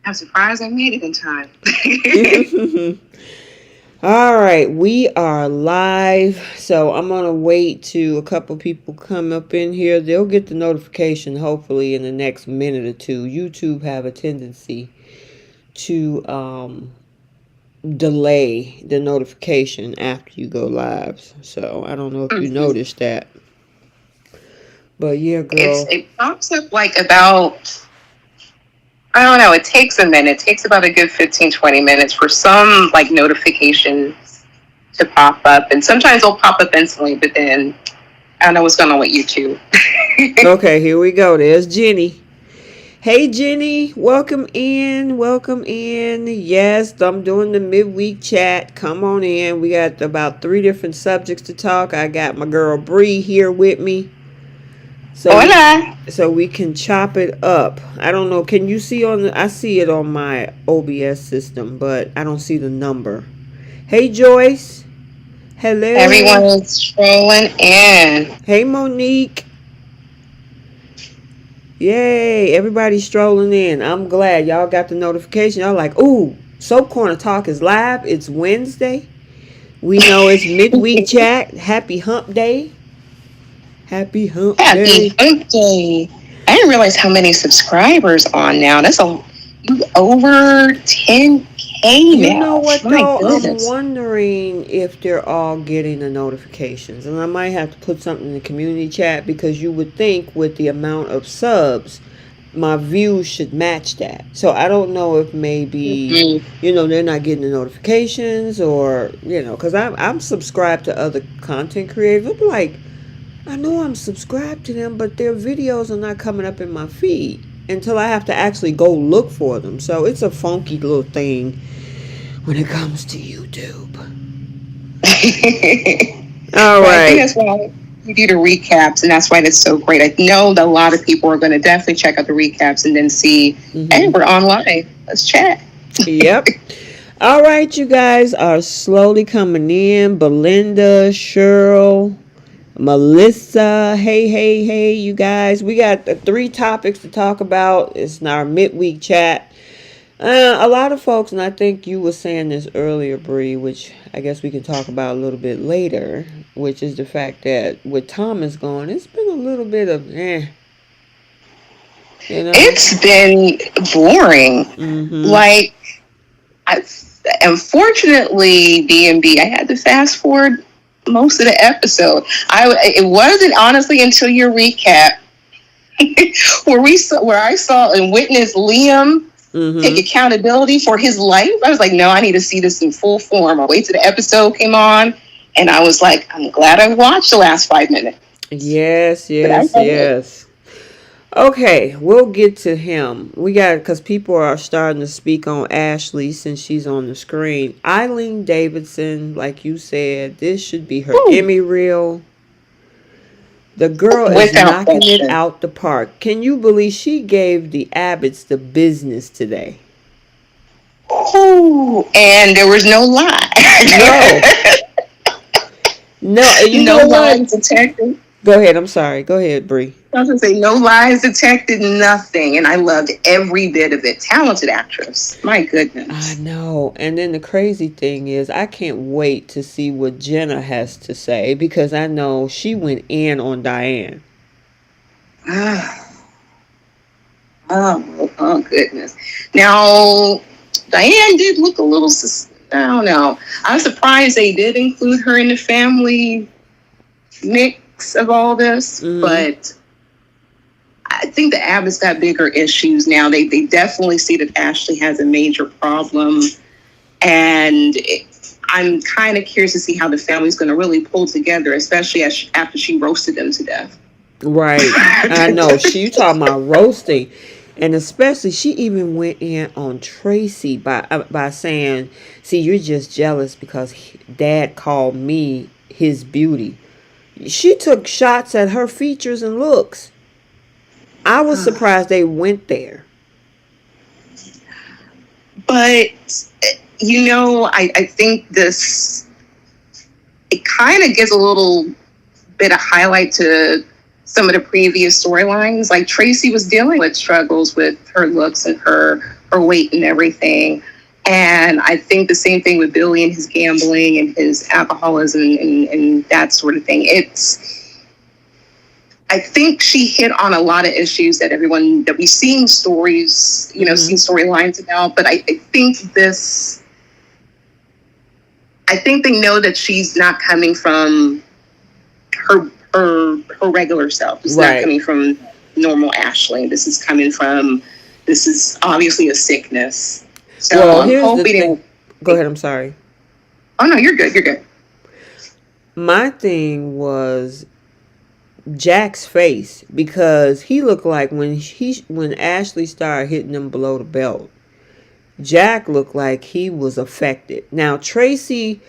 I'm surprised I made it in time. All right, we are live. So I'm gonna wait to a couple people come up in here. They'll get the notification hopefully in the next minute or two. YouTube have a tendency to delay the notification after you go live. So I don't know if you Mhm. noticed that. But yeah, girl. It pops up like about, I don't know, it takes a minute. It takes about a good 15, 20 minutes for some like notifications to pop up. And sometimes they'll pop up instantly, but then I don't know what's going on with YouTube. Okay, here we go. There's Jenny. Hey Jenny, welcome in. Welcome in. Yes, I'm doing the midweek chat. Come on in. We got about 3 different subjects to talk. I got my girl Bree here with me. So we Hola. so we can chop it up. I don't know. Can you see on I see it on my OBS system, but I don't see the number. Hey Joyce. Hello. Everyone's strolling in. Hey Monique. Yay, everybody strolling in. I'm glad y'all got the notification. Y'all like, ooh, Soap Corner Talk is live. It's Wednesday. We know it's midweek chat. Happy hump day. Happy hump Happy day. Hump Day. I didn't realize how many subscribers on now. That's a you over 10K You know now. what My though? I'm goodness. wondering if they're all getting the notifications. And I might have to put something in the community chat because you would think with the amount of subs, my views should match that. So I don't know if maybe, Mhm. they're not getting the notifications or, because I'm subscribed to other content creators. I'm like, I know I'm subscribed to them, but their videos are not coming up in my feed until I have to actually go look for them. So it's a funky little thing when it comes to YouTube. All But I think right. that's why we do the recaps, and that's why that's so great. I know that a lot of people are going to definitely check out the recaps and then see, hey, Mm-hmm. we're online. Let's chat. Yep. All right, you guys are slowly coming in. Belinda, Cheryl, Melissa. Hey, hey, hey, you guys. We got 3 topics to talk about. It's our midweek chat. A lot of folks, and I think you were saying this earlier, Bree, which I guess we can talk about a little bit later, which is the fact that with Thomas gone, it's been a little bit of you know. It's been boring. Mm-hmm. Like, I, unfortunately, B&B, I had to fast forward most of the episode. It wasn't honestly until your recap where I saw and witnessed Liam take Mm-hmm. accountability for his life. I was like, no, I need to see this in full form. I wait till the episode came on, and I was like, I'm glad I watched the last 5 minutes. Yes, But I yes, love it. yes. Okay, we'll get to him. We got because people are starting to speak on Ashley since she's on the screen. Eileen Davidson, like you said, this should be her Whew. Emmy reel. The girl is Without knocking it question. out the park. Can you believe she gave the Abbotts the business today? Ooh, and there was no lie. No, no. You No know lies what? detected. Go ahead. I'm sorry. Go ahead, Bree. I was gonna say no lies detected, nothing, and I loved every bit of it. Talented actress, my I goodness. know. And then the crazy thing is, I can't wait to see what Jenna has to say because I know she went in on Diane. Oh goodness. Now, Diane did look a little. I don't know. I'm surprised they did include her in the family mix of all this, Mm-hmm. but I think the Abbotts got bigger issues now. They definitely see that Ashley has a major problem, and I'm kind of curious to see how the family's going to really pull together, especially after she roasted them to death. Right. I know. You talking about roasting. And especially, she even went in on Tracy by saying, see, you're just jealous because dad called me his beauty. She took shots at her features and looks. I was surprised they went there. But I think this it kind of gives a little bit of highlight to some of the previous storylines. Like Tracy was dealing with struggles with her looks and her weight and everything. And I think the same thing with Billy and his gambling and his alcoholism and that sort of thing. I think she hit on a lot of issues that we've seen stories, seen storylines about. But I think they know that she's not coming from her regular self. It's not coming from normal Ashley. This is obviously a sickness. So well, I'm here's the hoping. thing. Go ahead. I'm sorry. Oh no, you're good. You're good. My thing was Jack's face, because he looked like when Ashley started hitting him below the belt, Jack looked like he was affected. Now Tracy,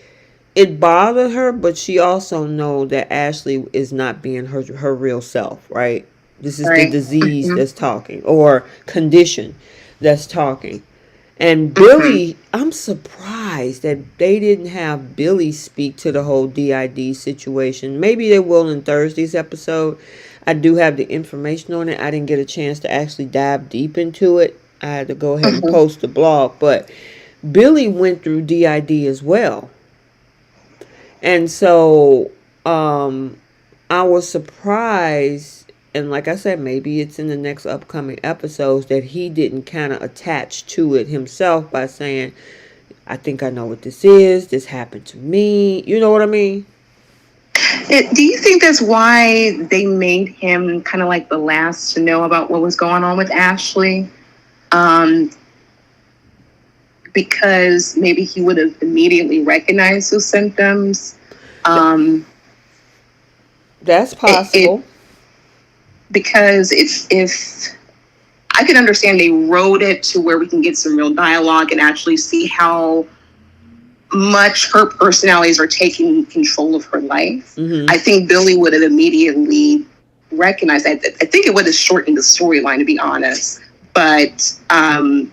it bothered her, but she also know that Ashley is not being her real self, right? This is the disease that's talking, or condition that's talking. And Billy, I'm surprised that they didn't have Billy speak to the whole DID situation. Maybe they will in Thursday's episode. I do have the information on it. I didn't get a chance to actually dive deep into it. I had to go ahead and post the blog. But Billy went through DID as well. And so I was surprised, and like I said, maybe it's in the next upcoming episodes, that he didn't kind of attach to it himself by saying, I think I know what this is. This happened to me. You know what I mean? Do you think that's why they made him kind of like the last to know about what was going on with Ashley? Because maybe he would have immediately recognized those symptoms. That's possible. Because if I can understand they wrote it to where we can get some real dialogue and actually see how much her personalities are taking control of her life. I think Billy would have immediately recognized that. I think it would have shortened the storyline, to be honest. But I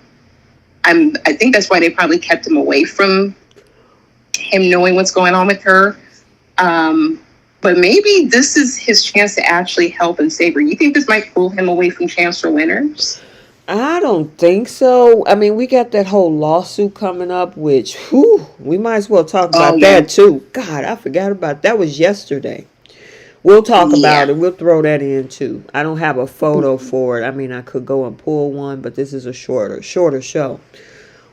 think that's why they probably kept him away from him knowing what's going on with her. But maybe this is his chance to actually help and save her. You think this might pull him away from Chancellor Winters? I don't think so. I mean, we got that whole lawsuit coming up, which, we might as well talk about that too. God, I forgot about that. That was yesterday. We'll talk about it. We'll throw that in too. I don't have a photo for it. I mean, I could go and pull one, but this is a shorter show.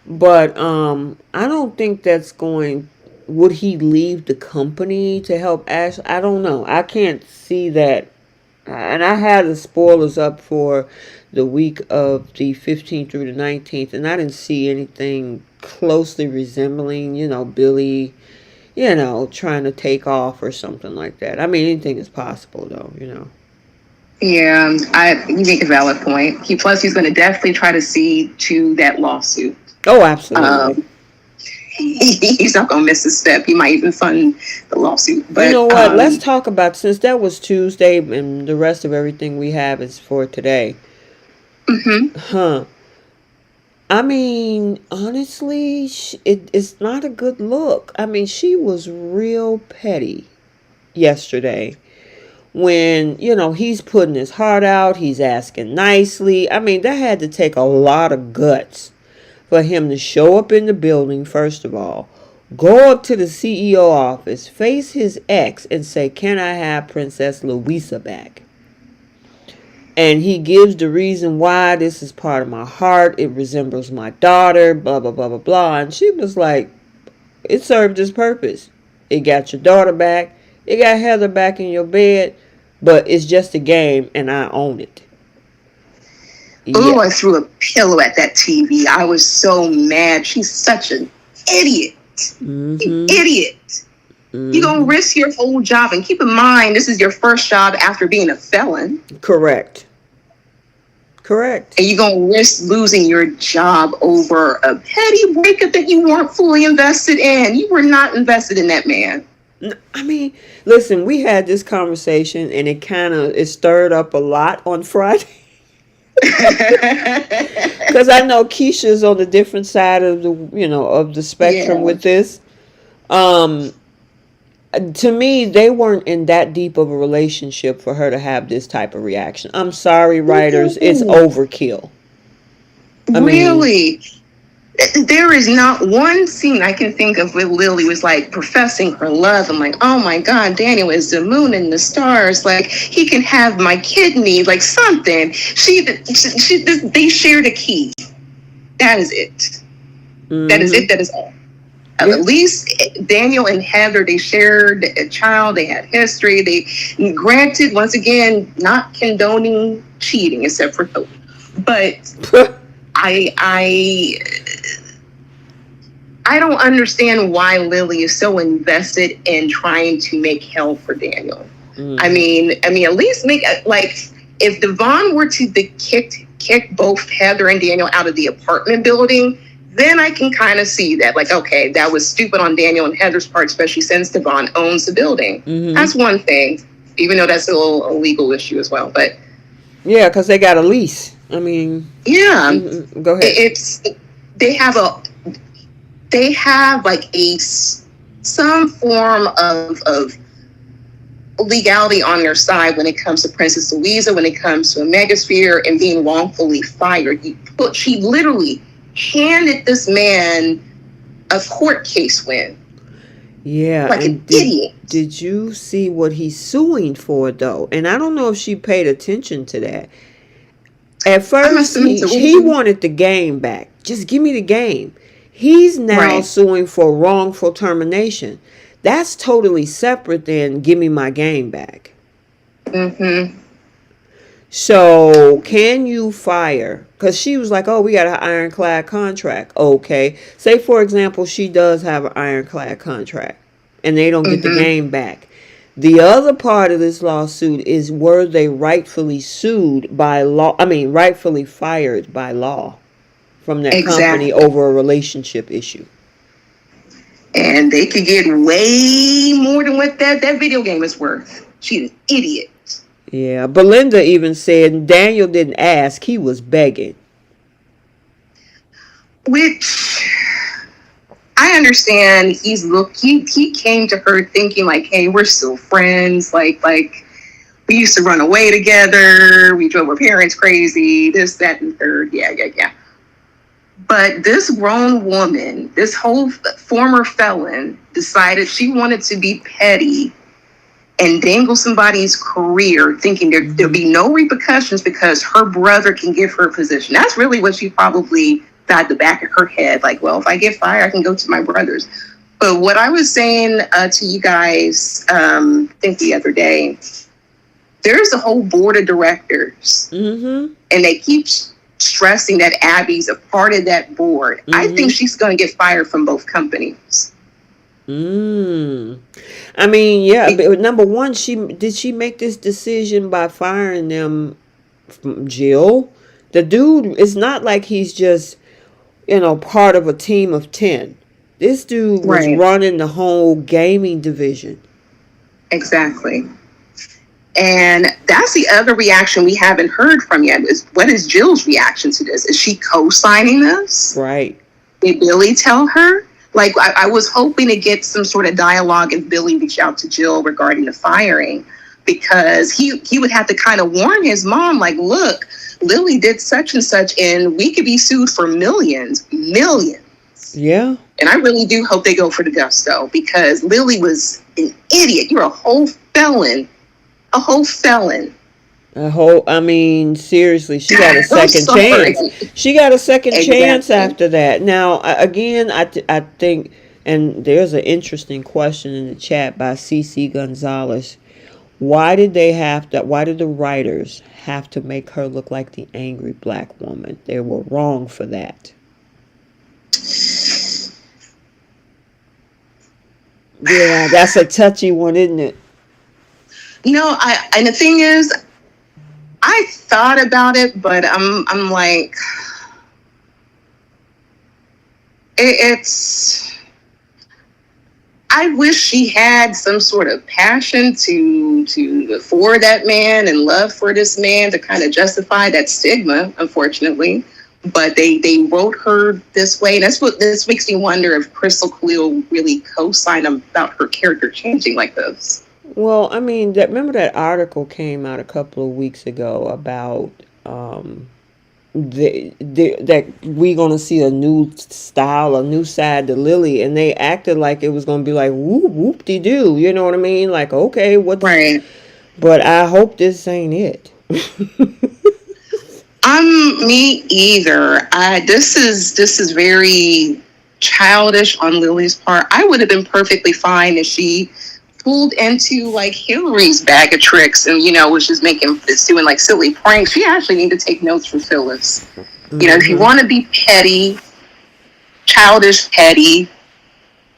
But I don't think that's going. Would he leave the company to help Ash? I don't know. I can't see that. And I had the spoilers up for the week of the 15th through the 19th, and I didn't see anything closely resembling, Billy, trying to take off or something like that. I mean, anything is possible, though, Yeah, you make a valid point. Plus, he's going to definitely try to see to that lawsuit. Oh, absolutely. He's not going to miss a step. He might even fund the lawsuit. But you know what? Let's talk about, since that was Tuesday and the rest of everything we have is for today. I mean, honestly, it's not a good look. I mean, she was real petty yesterday when, he's putting his heart out. He's asking nicely. I mean, that had to take a lot of guts for him to show up in the building, first of all, go up to the CEO office, face his ex, and say, can I have Princess Louisa back? And he gives the reason why: this is part of my heart. It resembles my daughter, blah, blah, blah, blah, blah. And she was like, it served its purpose. It got your daughter back. It got Heather back in your bed. But it's just a game, and I own it. Oh, I threw a pillow at that TV. I was so mad. She's such an idiot. An idiot. You're going to risk your whole job. And keep in mind, this is your first job after being a felon. Correct. And you're going to risk losing your job over a petty breakup that you weren't fully invested in. You were not invested in that man. I mean, listen, we had this conversation, and it stirred up a lot on Friday. Because I know Keisha's on the different side of the spectrum with this. To me, they weren't in that deep of a relationship for her to have this type of reaction. I'm sorry, writers, it's overkill. I mean, Really? There is not one scene I can think of where Lily was like professing her love. I'm like, oh my God, Daniel is the moon and the stars. Like, he can have my kidney, like something. They shared a key. That is it. That is it. That is all. Yeah. At least Daniel and Heather, they shared a child. They had history. They, granted, once again, not condoning cheating except for hope. But I don't understand why Lily is so invested in trying to make hell for Daniel. I mean, at least make like, if Devon were to kick both Heather and Daniel out of the apartment building, then I can kind of see that, like, okay, that was stupid on Daniel and Heather's part, especially since Devon owns the building. That's one thing, even though that's a legal issue as well. But yeah, because they got a lease. I mean, yeah, go ahead. They have like some form of legality on their side when it comes to Princess Louisa, when it comes to a Megasphere and being wrongfully fired. She literally handed this man a court case win. Yeah, like an idiot. Did you see what he's suing for, though? And I don't know if she paid attention to that. At first, he wanted the game back. Just give me the game. He's now suing for wrongful termination. That's totally separate than give me my game back. So, can you fire? Because she was like, oh, we got an ironclad contract. Okay. Say, for example, she does have an ironclad contract and they don't get the game back. The other part of this lawsuit is, were they rightfully sued by law? I mean, rightfully fired by law from that company over a relationship issue. And they could get way more than what that video game is worth. She's an idiot. Yeah, Belinda even said Daniel didn't ask, he was begging. Which I understand. He came to her thinking like, hey, we're still friends. Like we used to run away together. We drove our parents crazy. This, that, and third. Yeah. But this grown woman, this whole former felon, decided she wanted to be petty and dangle somebody's career, thinking there'll be no repercussions because her brother can give her a position. That's really what she probably thought at the back of her head. Like, well, if I get fired, I can go to my brothers. But what I was saying to you guys, I think the other day, there's a whole board of directors, and they keep stressing that Abby's a part of that board. I think she's going to get fired from both companies. I mean, yeah, but number one, did she make this decision by firing them from Jill? The dude, it's not like he's just, part of a team of 10. This dude was running the whole gaming division. Exactly. And that's the other reaction we haven't heard from yet. What is Jill's reaction to this? Is she co-signing this? Right. Did Billy tell her? Like, I was hoping to get some sort of dialogue if Billy reached out to Jill regarding the firing, because he would have to kind of warn his mom, like, look, Lily did such and such, and we could be sued for millions. Yeah. And I really do hope they go for the gusto, because Lily was an idiot. You're a whole felon. I mean, seriously, she got a second chance. She got a second chance after that. Now, again, I think, and there's an interesting question in the chat by CC Gonzalez. Why did the writers have to make her look like the angry black woman? They were wrong for that. Yeah, that's a touchy one, isn't it? And the thing is, I thought about it, but I'm like, I wish she had some sort of passion for that man and love for this man to kind of justify that stigma, unfortunately. but they wrote her this way. And that's what this makes me wonder if Crystal Khalil really co-signed about her character changing like this. Well, I mean, remember that article came out a couple of weeks ago about that we're gonna see a new style, a new side to Lily, and they acted like it was gonna be like whoop whoop de doo. You know what I mean? Like, okay, what's Right. But I hope this ain't it. Me either. This is very childish on Lily's part. I would have been perfectly fine if she pulled into like Hillary's bag of tricks and was just doing like silly pranks. She actually need to take notes from Phyllis. Mm-hmm. If you want to be petty, childish petty,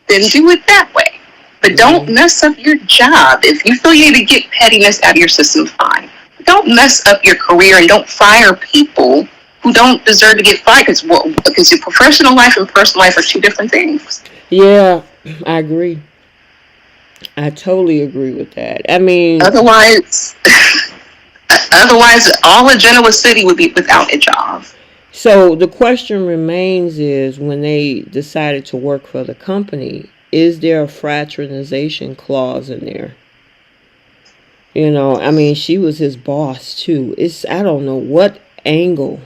then do it that way. But don't mess up your job. If you feel you need to get pettiness out of your system, fine. Don't mess up your career and don't fire people who don't deserve to get fired because your professional life and personal life are two different things. Yeah, I agree. I totally agree with that. I mean, otherwise, all of Genoa City would be without a job. So the question remains is, when they decided to work for the company, is there a fraternization clause in there? I mean, she was his boss too. I don't know what angle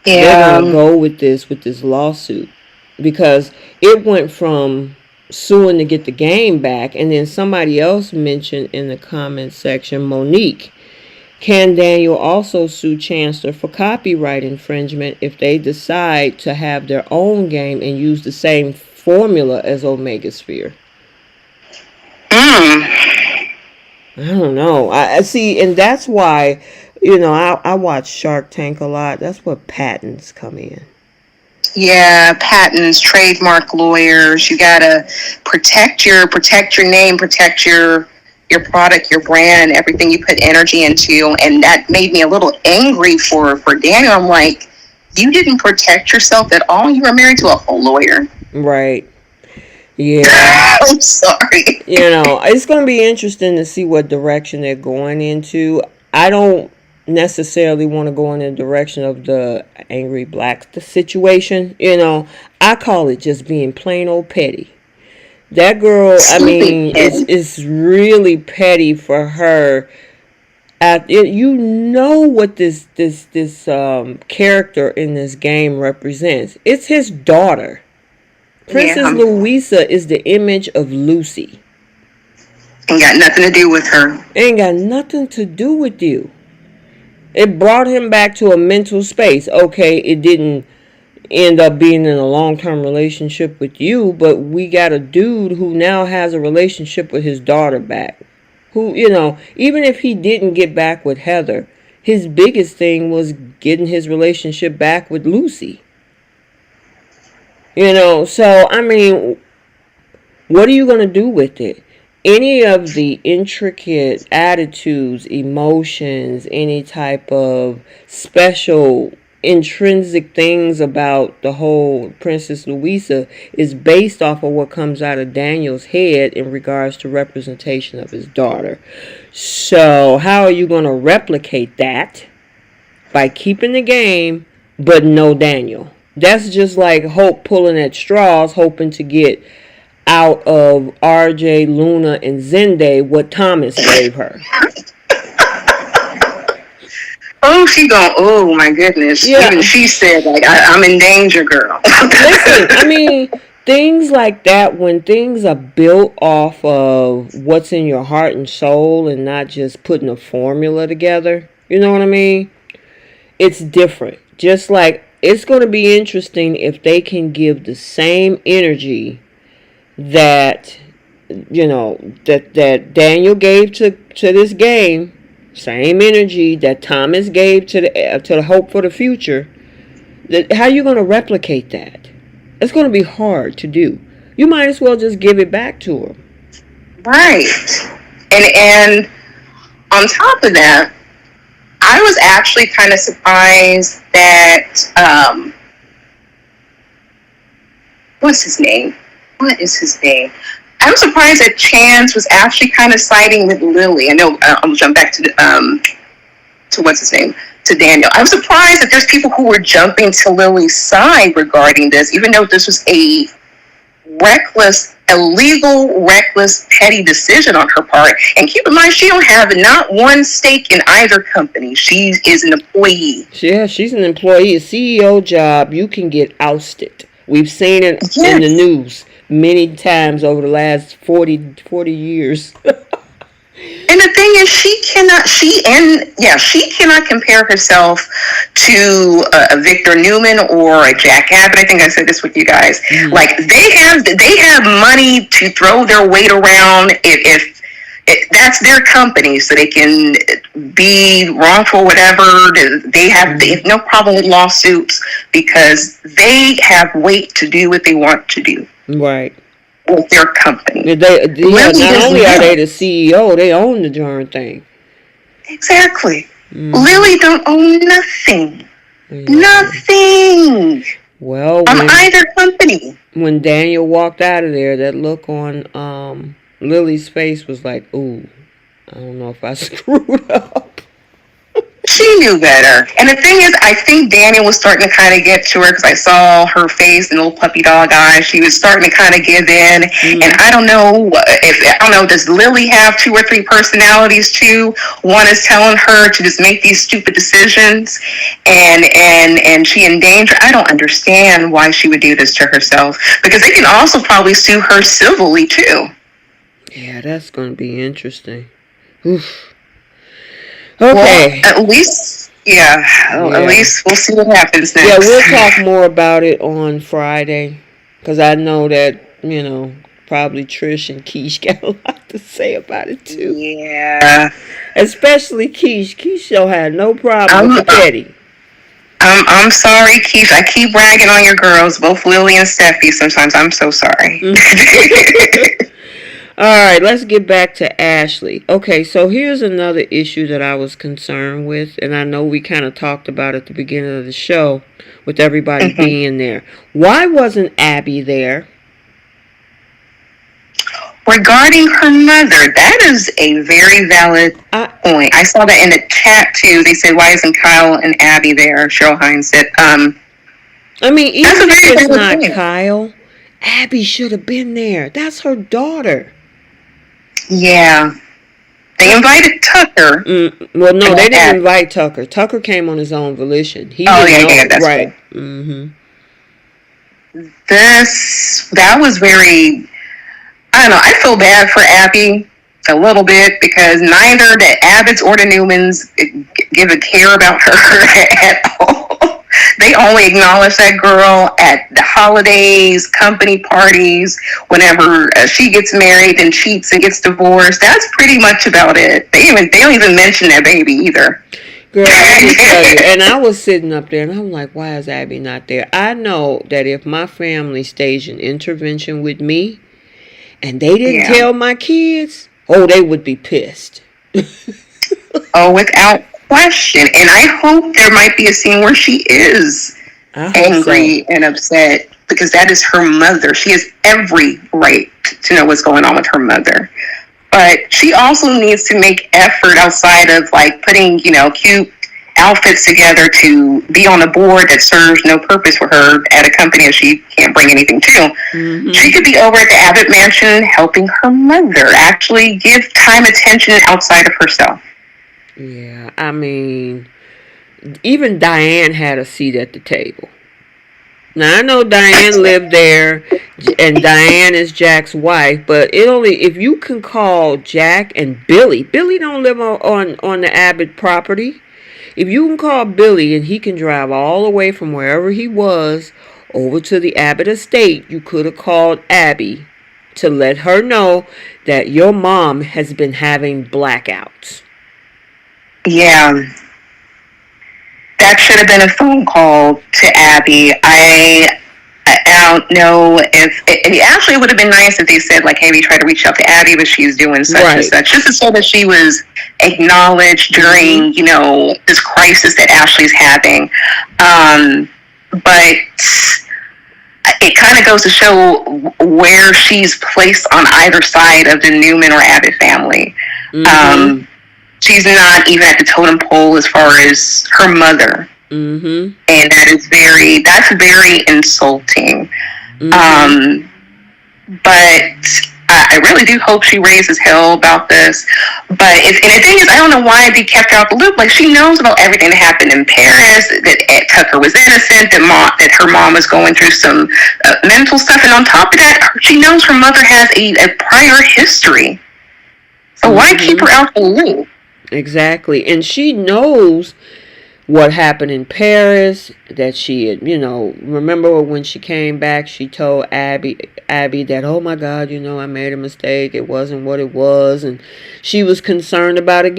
they're gonna go with this lawsuit, because it went from suing to get the game back, and then somebody else mentioned in the comment section, Monique, can Daniel also sue Chancellor for copyright infringement if they decide to have their own game and use the same formula as Omega Sphere? I don't know. I see, and that's why, I watch Shark Tank a lot. That's where patents come in. Yeah, patents, trademark lawyers. You gotta protect your name, protect your product, your brand, everything you put energy into. And that made me a little angry for Daniel. I'm like, you didn't protect yourself at all. You were married to a whole lawyer. Right. Yeah. I'm sorry. It's going to be interesting to see what direction they're going into. I don't necessarily want to go in the direction of the angry black situation. I call it just being plain old petty. That girl, I mean, it's really petty for her. What this character in this game represents. It's his daughter. Princess Louisa is the image of Lucy. Ain't got nothing to do with her. Ain't got nothing to do with you. It brought him back to a mental space. Okay, it didn't end up being in a long-term relationship with you, but we got a dude who now has a relationship with his daughter back. Who, even if he didn't get back with Heather, his biggest thing was getting his relationship back with Lucy. So, I mean, what are you going to do with it? Any of the intricate attitudes, emotions, any type of special intrinsic things about the whole Princess Louisa is based off of what comes out of Daniel's head in regards to representation of his daughter. So, how are you going to replicate that? By keeping the game, but no Daniel. That's just like Hope pulling at straws, hoping to get out of RJ, Luna, and Zende what Thomas gave her. Oh my goodness. Yeah. Even she said, like, I'm in danger, girl. Listen, I mean, things like that, when things are built off of what's in your heart and soul and not just putting a formula together, you know what I mean? It's different. Just like, it's going to be interesting if they can give the same energy that that Daniel gave to this game, same energy that Thomas gave to the hope for the future. How are you going to replicate that? It's going to be hard to do. You might as well just give it back to him. Right. And on top of that, I was actually kind of surprised that what is his name? I'm surprised that Chance was actually kind of siding with Lily. I know I'll jump back to what's his name, to Daniel. I'm surprised that there's people who were jumping to Lily's side regarding this, even though this was a illegal, reckless, petty decision on her part. And keep in mind, she don't have not one stake in either company. She is an employee. Yeah, she's an employee. A CEO job, you can get ousted. We've seen it in the news many times over the last 40 years. And the thing is, she cannot compare herself to a Victor Newman or a Jack Abbott. I think I said this with you guys. Mm-hmm. Like they have money to throw their weight around if that's their company, so they can be wrongful, whatever. They have no problem with lawsuits because they have weight to do what they want to do. Right. With their company. Not only are they the CEO, they own the darn thing. Exactly. Lily don't own nothing. Yeah. Nothing. Well, on either company. When Daniel walked out of there, that look on Lily's face was like, ooh, I don't know if I screwed up. She knew better. And the thing is, I think Daniel was starting to kind of get to her because I saw her face and little puppy dog eyes. She was starting to kind of give in. Mm-hmm. And I don't know does Lily have 2 or 3 personalities too? One is telling her to just make these stupid decisions and she in danger. I don't understand why she would do this to herself, because they can also probably sue her civilly too. Yeah, that's going to be interesting. Oof. Okay. Well, at least we'll see what happens next. Yeah, we'll talk more about it on Friday, because I know that, probably Trish and Keish got a lot to say about it too. Yeah. Especially Keish. Keish don't have no problem with Betty. I'm sorry, Keish. I keep ragging on your girls, both Lily and Steffy. Sometimes I'm so sorry. All right, let's get back to Ashley. Okay, so here's another issue that I was concerned with, and I know we kind of talked about at the beginning of the show with everybody being there. Why wasn't Abby there? Regarding her mother, that is a very valid point. I saw that in the chat too. They said, why isn't Kyle and Abby there? Cheryl Hines said, I mean, even if it's not Kyle, Abby should have been there. That's her daughter. Yeah. They invited Tucker. Well, no, they didn't invite Tucker. Tucker came on his own volition. That's right. Mm-hmm. That was very, I don't know, I feel bad for Abby a little bit, because neither the Abbotts or the Newmans give a care about her at all. They only acknowledge that girl at the holidays, company parties, whenever she gets married and cheats and gets divorced. That's pretty much about it. They don't even mention their baby either. Girl, I can tell you, and I was sitting up there and I'm like, why is Abby not there? I know that if my family staged an intervention with me and they didn't tell my kids, they would be pissed. Without question. And I hope there might be a scene where she is angry and upset, because that is her mother. She has every right to know what's going on with her mother. But she also needs to make effort outside of like putting, cute outfits together to be on a board that serves no purpose for her at a company that she can't bring anything to. Mm-hmm. She could be over at the Abbott mansion helping her mother actually give time, attention outside of herself. Yeah, I mean, even Diane had a seat at the table. Now, I know Diane lived there, and Diane is Jack's wife, but if you can call Jack and Billy don't live on the Abbott property. If you can call Billy and he can drive all the way from wherever he was over to the Abbott estate, you could have called Abby to let her know that your mom has been having blackouts. Yeah. That should have been a phone call to Abby. I don't know if it actually would have been nice if they said, like, hey, we tried to reach out to Abby, but she's doing such and such, just to say that she was acknowledged during, this crisis that Ashley's having. But it kind of goes to show where she's placed on either side of the Newman or Abbott family. Mm-hmm. she's not even at the totem pole as far as her mother. Mm-hmm. And that's very insulting. Mm-hmm. But I really do hope she raises hell about this. But and the thing is, I don't know why they kept her out the loop. Like, she knows about everything that happened in Paris. That Tucker was innocent. That her mom was going through some mental stuff, and on top of that, she knows her mother has a prior history. So why keep her out the loop? Exactly, and she knows what happened in Paris, that she had, remember when she came back, she told Abby that, oh my God, I made a mistake. It wasn't what it was. And she was concerned about her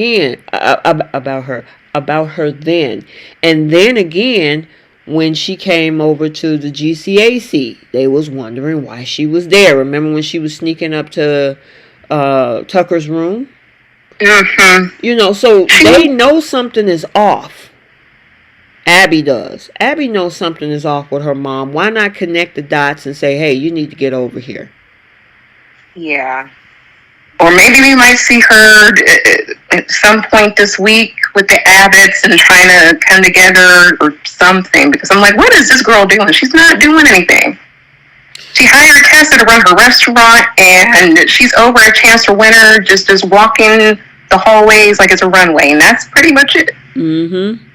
then. And then again, when she came over to the GCAC, they was wondering why she was there. Remember when she was sneaking up to Tucker's room? Mm-hmm. So they know something is off. Abby does. Abby knows something is off with her mom. Why not connect the dots and say, hey, you need to get over here? Yeah. Or maybe we might see her at some point this week with the Abbotts and trying to come together or something. Because I'm like, what is this girl doing? She's not doing anything. She hired Tessa to run her restaurant, and she's over at Chancellor Winter, just walking the hallways like it's a runway. And that's pretty much it. Mm-hmm.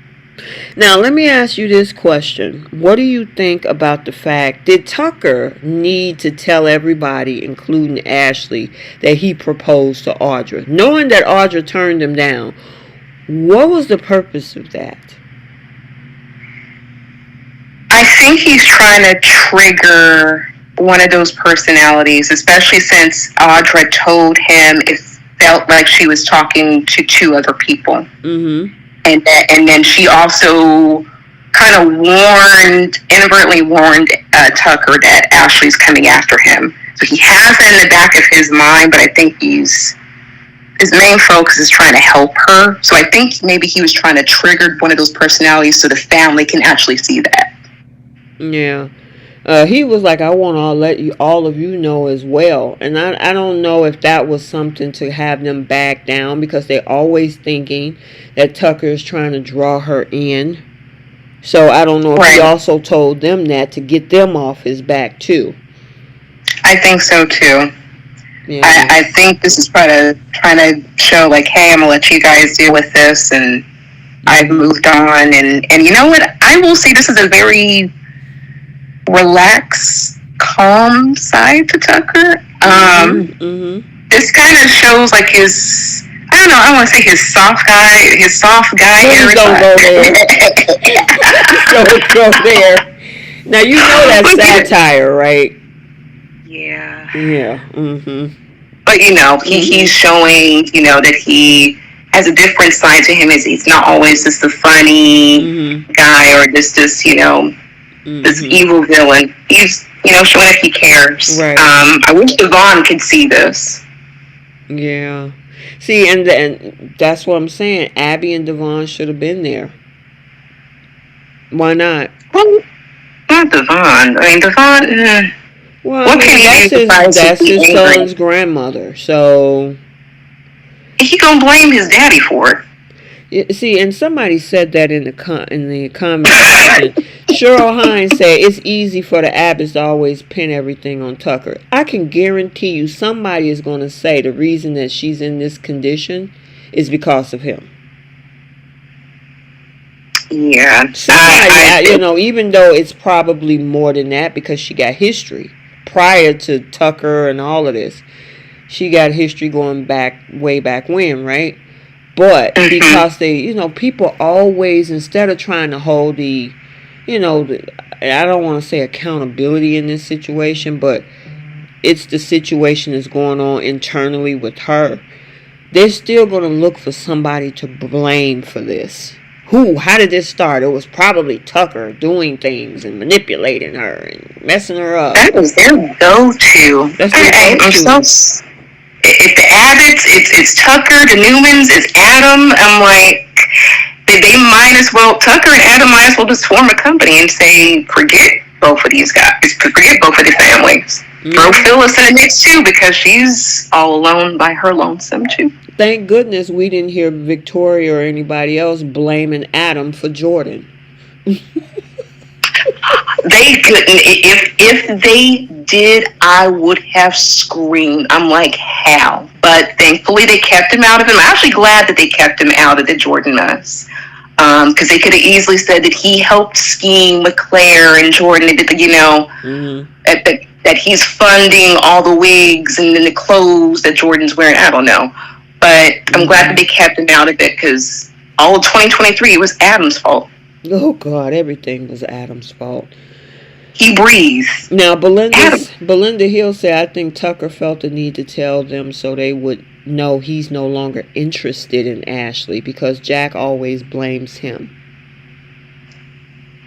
Now, let me ask you this question. What do you think about the fact, did Tucker need to tell everybody, including Ashley, that he proposed to Audra? Knowing that Audra turned him down, what was the purpose of that? I think he's trying to trigger one of those personalities, especially since Audra told him it felt like she was talking to two other people. Mm-hmm. And then she also kind of inadvertently warned Tucker that Ashley's coming after him. So he has it in the back of his mind, but I think his main focus is trying to help her. So I think maybe he was trying to trigger one of those personalities so the family can actually see that. Yeah. He was like, I want to let all of you know as well. And I don't know if that was something to have them back down, because they're always thinking that Tucker is trying to draw her in. So I don't know if he also told them that to get them off his back too. I think so too. Yeah. I think this is trying to show like, hey, I'm going to let you guys deal with this, and I've moved on. And you know what? I will say this is a very relaxed, calm side to Tucker. This kind of shows like his, I don't know, I want to say his soft guy Please don't go there. Don't go there. Now you know that's satire, right? Yeah. Yeah. Mm-hmm. But he's showing, that he has a different side to him. He's not always just the funny guy or just this, this evil villain. He's, showing that he cares. Right. I wish Devon could see this. Yeah. See, and that's what I'm saying. Abby and Devon should have been there. Why not? Well, not Devon. I mean, Devon. Well, that's his son's grandmother. So he gonna blame his daddy for it. See, and somebody said that in the comment section. Cheryl Hines said it's easy for the Abbotts to always pin everything on Tucker. I can guarantee you somebody is going to say the reason that she's in this condition is because of him. Yeah. Somebody, even though it's probably more than that, because she got history prior to Tucker and all of this. She got history going back, way back when, right? But because they, people always, instead of trying to hold the, I don't want to say accountability in this situation, but it's the situation that's going on internally with her. They're still going to look for somebody to blame for this. How did this start? It was probably Tucker doing things and manipulating her and messing her up. That was their go-to. That's their go-to. If the Abbotts, it's Tucker, the Newmans, it's Adam. I'm like, they might as well, Tucker and Adam might as well just form a company and say, forget both of these guys, forget both of the families. Throw Phyllis in the mix too, because she's all alone by her lonesome too. thank goodness we didn't hear Victoria or anybody else blaming Adam for Jordan. They couldn't. If they did, I would have screamed. I'm like, how? But thankfully, they kept him out of it. I'm actually glad that they kept him out of the Jordan mess. Because they could have easily said that he helped scheme with Claire and Jordan. That he's funding all the wigs and then the clothes that Jordan's wearing. I don't know. But I'm glad that they kept him out of it, because all of 2023, it was Adam's fault. Oh, God, everything was Adam's fault. He breathed. Now, Belinda Hill said, I think Tucker felt the need to tell them so they would know he's no longer interested in Ashley, because Jack always blames him.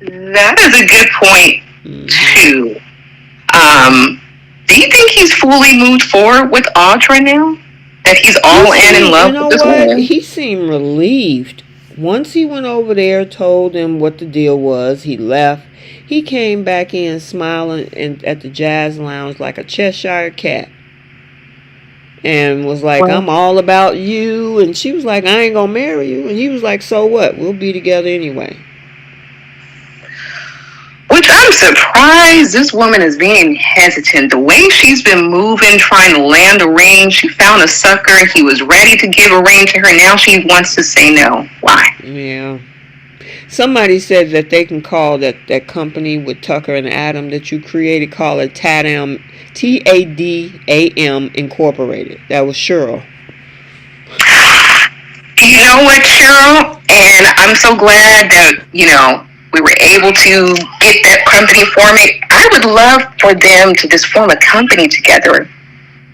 That is a good point, too. Do you think he's fully moved forward with Audra now? That he's all in love with this woman? He seemed relieved. Once he went over there, told them what the deal was, he left. He came back in smiling at the Jazz Lounge like a Cheshire cat. And was like, I'm all about you. And she was like, I ain't gonna marry you. And he was like, so what? We'll be together anyway. Which I'm surprised this woman is being hesitant. The way she's been moving, trying to land a ring. She found a sucker. He was ready to give a ring to her. Now she wants to say no. Why? Yeah. Somebody said that they can call that company with Tucker and Adam that you created, call it TADAM Incorporated. That was Cheryl. You know what, Cheryl? And I'm so glad that, we were able to get that company formed. I would love for them to just form a company together.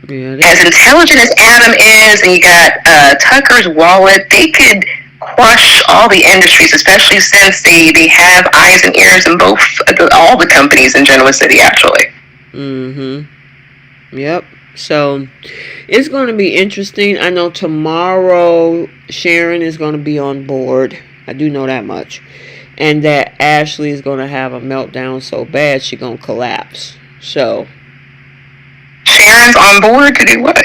Yeah, as intelligent as Adam is, and you got Tucker's wallet, they could crush all the industries, especially since they have eyes and ears in all the companies in Genoa City, actually. Yep. So it's going to be interesting. I know tomorrow Sharon is going to be on board. I do know that much. And that Ashley is going to have a meltdown so bad she's going to collapse. So Sharon's on board to do what?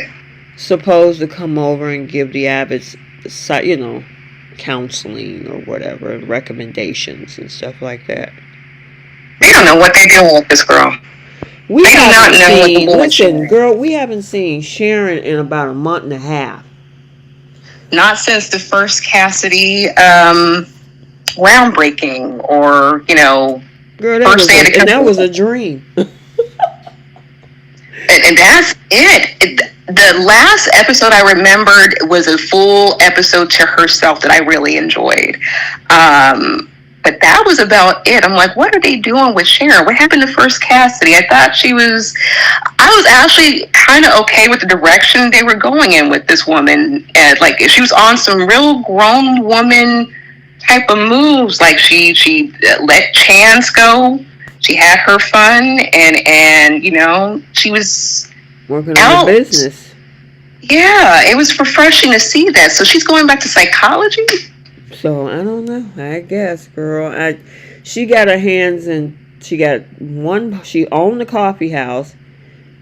Supposed to come over and give the Abbotts, counseling or whatever, recommendations and stuff like that. They don't know what they're doing with this girl. We haven't seen Sharon in about a month and a half. Not since the first Cassidy groundbreaking, or girl, that was a dream. and that's it. The last episode I remembered was a full episode to herself that I really enjoyed. But that was about it. I'm like, what are they doing with Sharon? What happened to First Cassidy? I was actually kind of okay with the direction they were going in with this woman. And like, she was on some real grown woman type of moves. Like she let Chance go. She had her fun, and she was working on the business. Yeah, it was refreshing to see that. So she's going back to psychology? So I don't know. I guess, girl. She got her hands in. She owned the coffee house.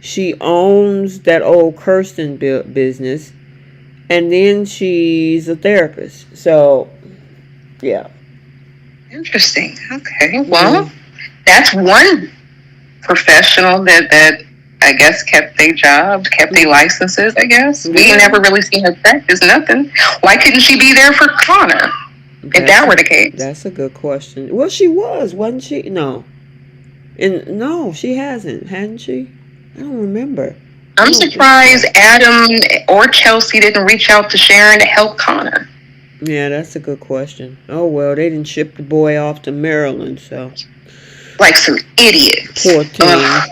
She owns that old Kirsten business, and then she's a therapist. So, yeah. Interesting. Okay. Well, that's one professional that I guess kept their jobs, kept their licenses. I guess we never really seen her practice nothing. Why couldn't she be there for Connor? If that were the case. That's a good question. Well, she wasn't she? No. No, she hasn't. Hadn't she? I don't remember. I'm surprised Adam or Chelsea didn't reach out to Sharon to help Connor. Yeah, that's a good question. Oh, well, they didn't ship the boy off to Maryland, so. Like some idiots. Poor thing. All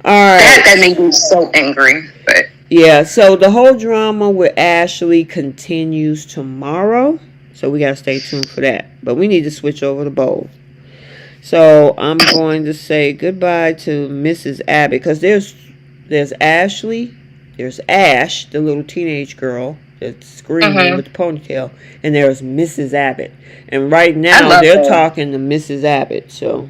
right. That made me so angry. But yeah, so the whole drama with Ashley continues tomorrow. So we got to stay tuned for that. But we need to switch over to Bold. So I'm going to say goodbye to Mrs. Abbott. Because there's Ashley. There's Ash, the little teenage girl that's screaming with the ponytail. And there's Mrs. Abbott. And right now they're talking to Mrs. Abbott. So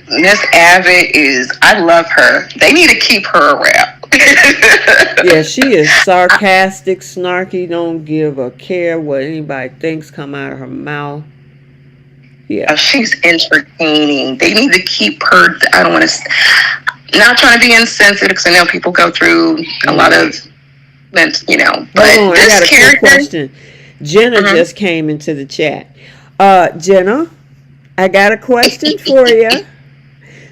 Miss Abbott I love her. They need to keep her around. Yeah, she is sarcastic, snarky, don't give a care what anybody thinks come out of her mouth. Yeah. She's entertaining. They need to keep her. I don't want to. Not trying to be insensitive because I know people go through a lot of, but Hold on, I got a quick question. Jenna just came into the chat. Jenna, I got a question for you.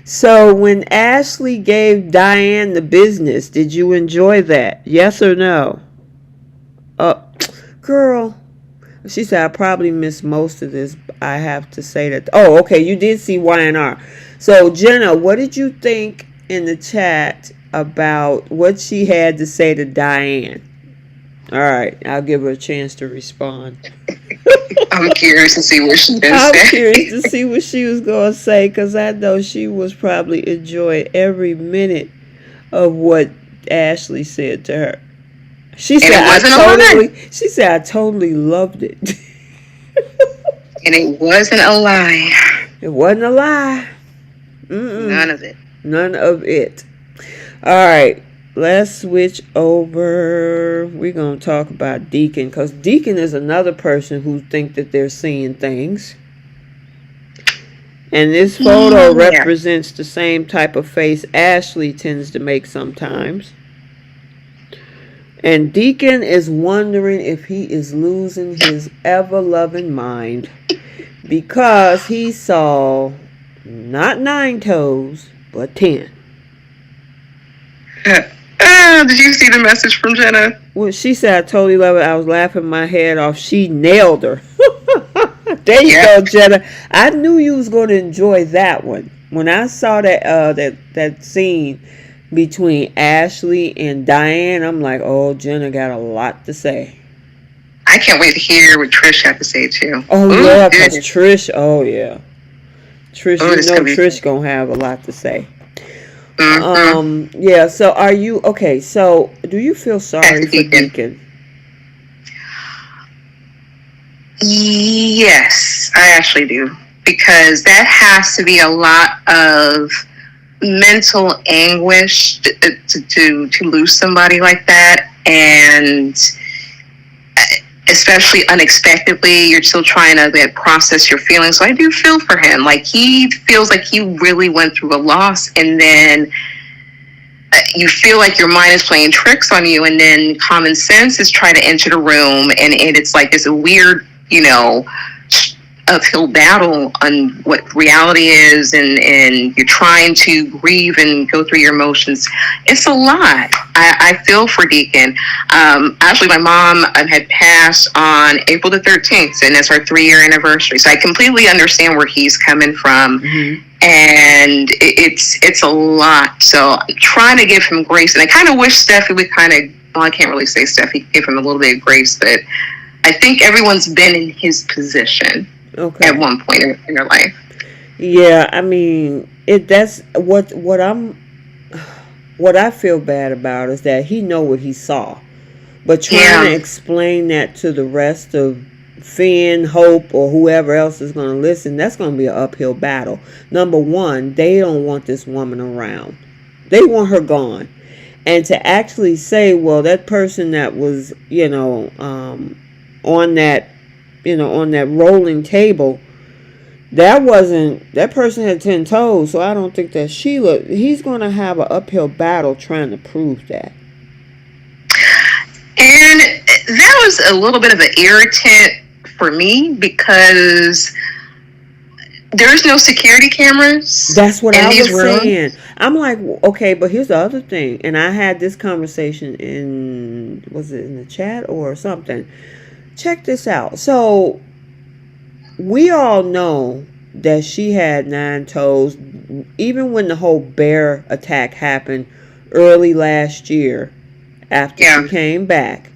So when Ashley gave Diane the business, did you enjoy that? Yes or no? Girl, she said I probably missed most of this. I have to say that. Oh, okay, you did see Y&R. So Jenna, what did you think in the chat about what she had to say to Diane? All right, I'll give her a chance to respond. I'm curious to see what she's going to say. I'm curious to see what she was going to say because I know she was probably enjoying every minute of what Ashley said to her. She said, I totally loved it. And it wasn't a lie. It wasn't a lie. None of it. None of it. All right. Let's switch over. We're going to talk about Deacon because Deacon is another person who think that they're seeing things. And this photo represents the same type of face Ashley tends to make sometimes. And Deacon is wondering if he is losing his ever-loving mind because he saw not 9 toes, but 10. Did you see the message from Jenna? Well, she said, I totally love it. I was laughing my head off. She nailed her. There you go, Jenna. I knew you was going to enjoy that one. When I saw that scene between Ashley and Diane, I'm like, oh, Jenna got a lot to say. I can't wait to hear what Trish had to say, too. Oh, yeah, because Trish, oh, yeah. Trish, Trish going to have a lot to say. Mm-hmm. Yeah, so are you, okay, so do you feel sorry for Deacon? Yes, I actually do. Because that has to be a lot of mental anguish to lose somebody like that, and especially unexpectedly, you're still trying to process your feelings. So I do feel for him. Like, he feels like he really went through a loss, and then you feel like your mind is playing tricks on you, and then common sense is trying to enter the room, and it's like this weird, uphill battle on what reality is, and you're trying to grieve and go through your emotions. It's a lot. I feel for Deacon. Actually, my mom had passed on April the 13th, and it's our 3-year anniversary. So I completely understand where he's coming from. Mm-hmm. And it's a lot. So I'm trying to give him grace. And I kind of wish Steffy would I can't really say Steffy, give him a little bit of grace, but I think everyone's been in his position. Okay. At one point in your life. Yeah, I mean, that's what I feel bad about is that he know what he saw, but trying to explain that to the rest of Finn, Hope, or whoever else is going to listen, that's going to be an uphill battle. Number one, they don't want this woman around; they want her gone. And to actually say, well, that person that was, on that. On that rolling table, that person had 10 toes, so I don't think that Sheila, he's going to have an uphill battle trying to prove that. And that was a little bit of an irritant for me because there's no security cameras. That's what I was saying. I'm like, okay, but here's the other thing, and I had this conversation was it in the chat or something? Check this out. So, we all know that she had 9 toes. Even when the whole bear attack happened early last year, after she came back,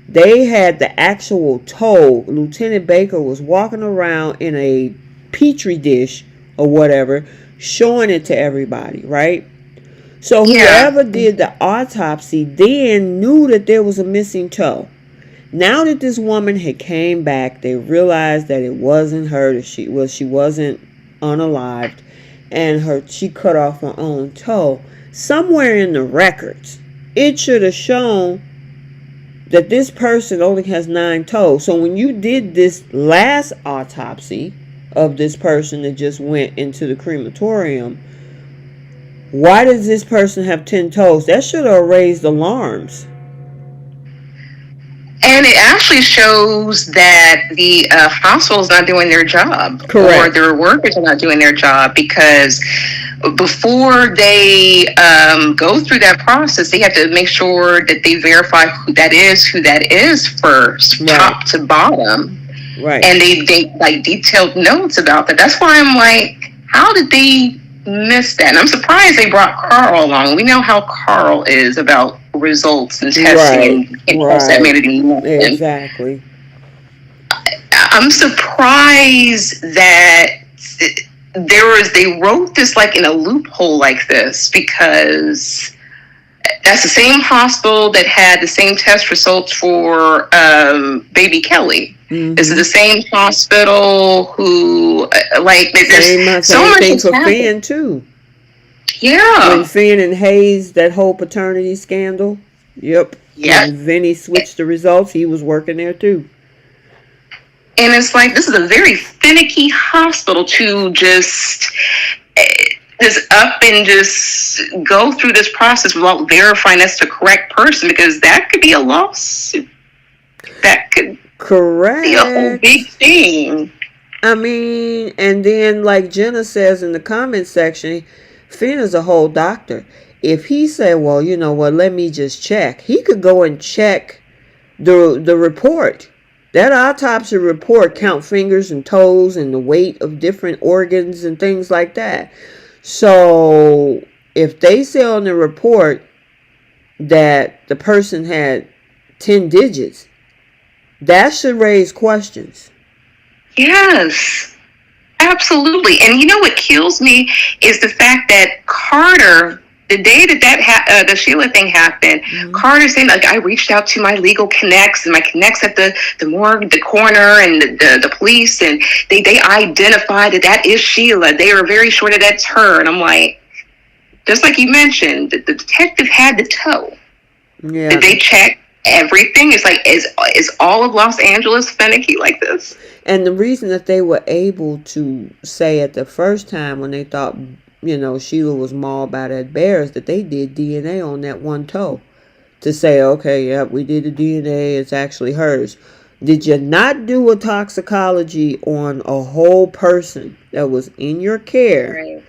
they had the actual toe. Lieutenant Baker was walking around in a petri dish or whatever, showing it to everybody, right? So, whoever did the autopsy then knew that there was a missing toe. Now that this woman had came back, they realized that it wasn't her, that she wasn't unalived, and she cut off her own toe. Somewhere in the records, it should have shown that this person only has 9 toes. So when you did this last autopsy of this person that just went into the crematorium, why does this person have 10 toes? That should have raised alarms. And it actually shows that the hospital is not doing their job. Correct. Or their workers are not doing their job, because before they go through that process, they have to make sure that they verify who that is first, Right. top to bottom. Right. And they like detailed notes about that. That's why I'm like, how did they miss that? And I'm surprised they brought Carl along. We know how Carl is about results and testing and that made it even. Exactly. I'm surprised that they wrote this like in a loophole like this, because that's the same hospital that had the same test results for baby Kelly. Mm-hmm. This is the same hospital who like there's so much thing for Finn too. Yeah. When Finn and Hayes, that whole paternity scandal. Yep. When Vinny switched the results, he was working there too. And it's like, this is a very finicky hospital to just up and just go through this process without verifying that's the correct person, because that could be a lawsuit. That could be a whole big thing. I mean, and then like Jenna says in the comment section, Finn is a whole doctor. If he said, well, you know what, let me just check, he could go and check the report. That autopsy report count fingers and toes and the weight of different organs and things like that. So if they say on the report that the person had 10 digits, that should raise questions. Yes, absolutely. And you know what kills me is the fact that Carter, the day that the Sheila thing happened, mm-hmm. Carter saying, like, I reached out to my legal connects, and my connects at the morgue, the coroner, and the police, and they identified that is Sheila. They were very sure that that's her. And I'm like, just like you mentioned, the detective had the toe. Yeah. Did they check everything? It's like, is all of Los Angeles finicky like this? And the reason that they were able to say it the first time when they thought, you know, Sheila was mauled by that bear, is that they did DNA on that one toe to say, okay, yeah, we did the DNA, it's actually hers. Did you not do a toxicology on a whole person that was in your care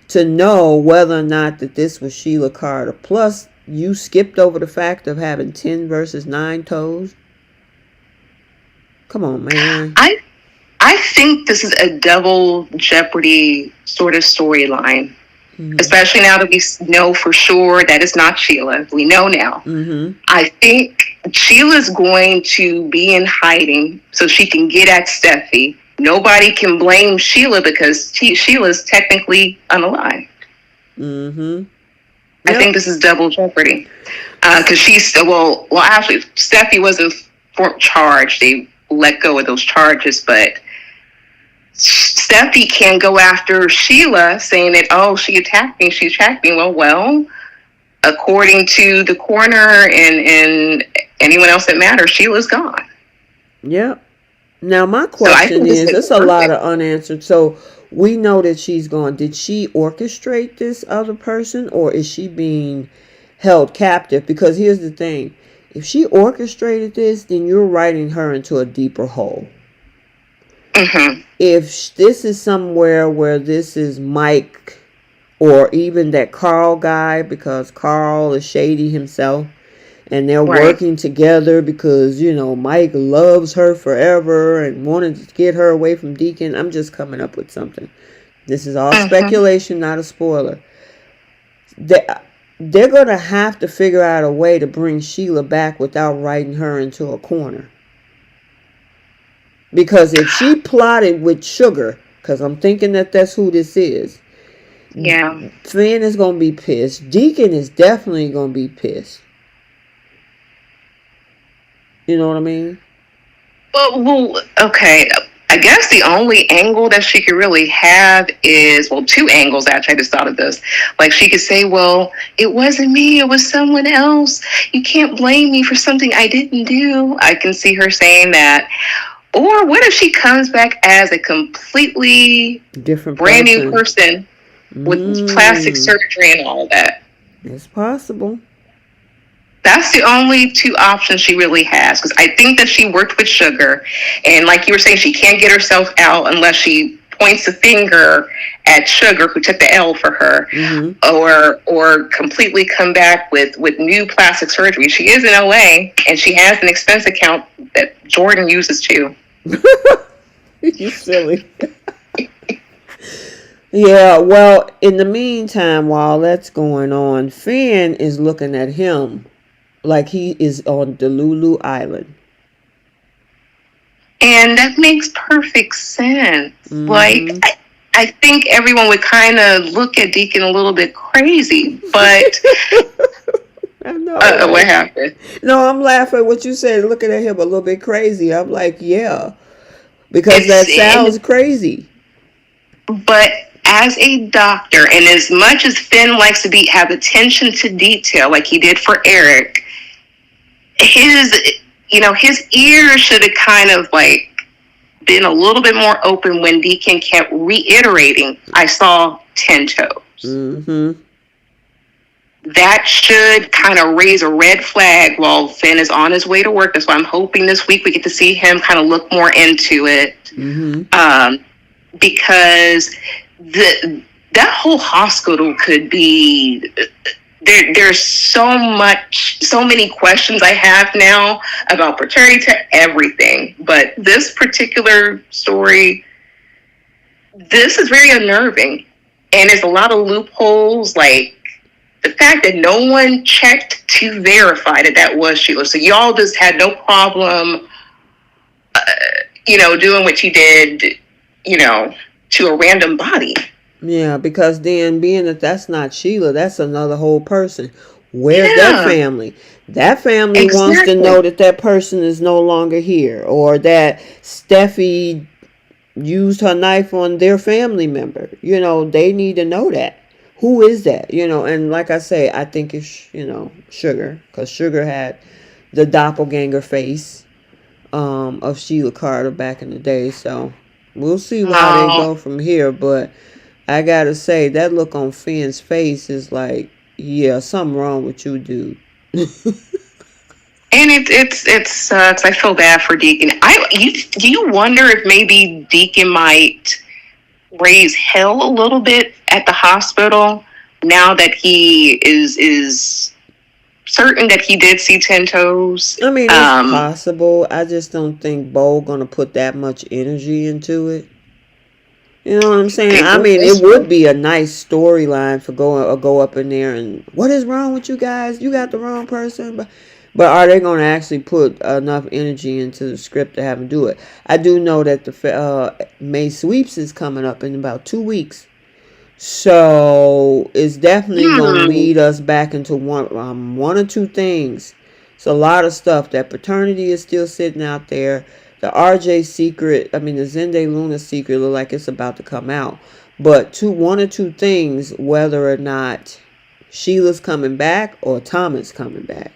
to know whether or not that this was Sheila Carter? Plus, you skipped over the fact of having 10 versus 9 toes. Come on, man. I think this is a double jeopardy sort of storyline, mm-hmm. especially now that we know for sure that it's not Sheila. We know now. Mm-hmm. I think Sheila's going to be in hiding so she can get at Steffy. Nobody can blame Sheila because Sheila's technically unalive. Mm-hmm. Yep. I think this is double jeopardy. Because actually, Steffy wasn't charged. They let go of those charges, but Steffy can go after Sheila, saying that, oh, she attacked me. Well, according to the coroner and anyone else that matters, Sheila's gone. Yep. Now, my question is, there's a lot of unanswered. So we know that she's gone. Did she orchestrate this other person, or is she being held captive? Because here's the thing. If she orchestrated this, then you're writing her into a deeper hole. Mm-hmm. If this is somewhere where this is Mike or even that Carl guy, because Carl is shady himself, and they're working together because, you know, Mike loves her forever and wanted to get her away from Deacon. I'm just coming up with something. This is all speculation, not a spoiler. They're going to have to figure out a way to bring Sheila back without writing her into a corner. Because if she plotted with Sugar, because I'm thinking that that's who this is. Yeah. Finn is going to be pissed. Deacon is definitely going to be pissed. You know what I mean? Well, okay. I guess the only angle that she could really have is, well, two angles actually. I just thought of this. Like she could say, well, it wasn't me, it was someone else. You can't blame me for something I didn't do. I can see her saying that. Or what if she comes back as a completely different brand new person with plastic surgery and all that? It's possible. That's the only two options she really has, because I think that she worked with Sugar, and like you were saying, she can't get herself out unless she points the finger at Sugar, who took the L for her, or completely come back with new plastic surgery. She is in LA, and she has an expense account that Jordan uses too. You silly. Yeah, well, in the meantime, while that's going on, Finn is looking at him like he is on Delulu Island. And that makes perfect sense. Like, I think everyone would kind of look at Deacon a little bit crazy, but I know. What happened? No, I'm laughing at what you said, looking at him a little bit crazy. I'm like, yeah, because that sounds crazy. But as a doctor, and as much as Finn likes to have attention to detail, like he did for Eric, his ears should have kind of like been a little bit more open when Deacon kept reiterating, I saw 10 toes. That should kind of raise a red flag while Finn is on his way to work. That's why I'm hoping this week we get to see him kind of look more into it. Because that whole hospital could be... There's so many questions I have now about paternity to everything. But this particular story, this is very unnerving. And there's a lot of loopholes, like the fact that no one checked to verify that was Sheila. So y'all just had no problem, doing what you did, to a random body. Yeah, because then being that that's not Sheila, that's another whole person. Where's that family? That family wants to know that person is no longer here, or that Steffy used her knife on their family member. They need to know that. Who is that? And like I say, I think it's, Sugar, because Sugar had the doppelganger face of Sheila Carter back in the day. So we'll see how they go from here, but I gotta say, that look on Finn's face is like, yeah, something wrong with you, dude. And it sucks. I feel bad for Deacon. Do you wonder if maybe Deacon might raise hell a little bit at the hospital now that he is certain that he did see 10 toes? I mean, it's possible. I just don't think Bo gonna put that much energy into it. You know what I'm saying? I mean, it would be a nice storyline for go up in there and what is wrong with you guys? You got the wrong person. But are they going to actually put enough energy into the script to have them do it? I do know that the May Sweeps is coming up in about 2 weeks. So it's definitely going to lead us back into one or two things. It's a lot of stuff. That paternity is still sitting out there. The RJ secret, the Zende Luna secret look like it's about to come out. But one or two things, whether or not Sheila's coming back or Thomas coming back.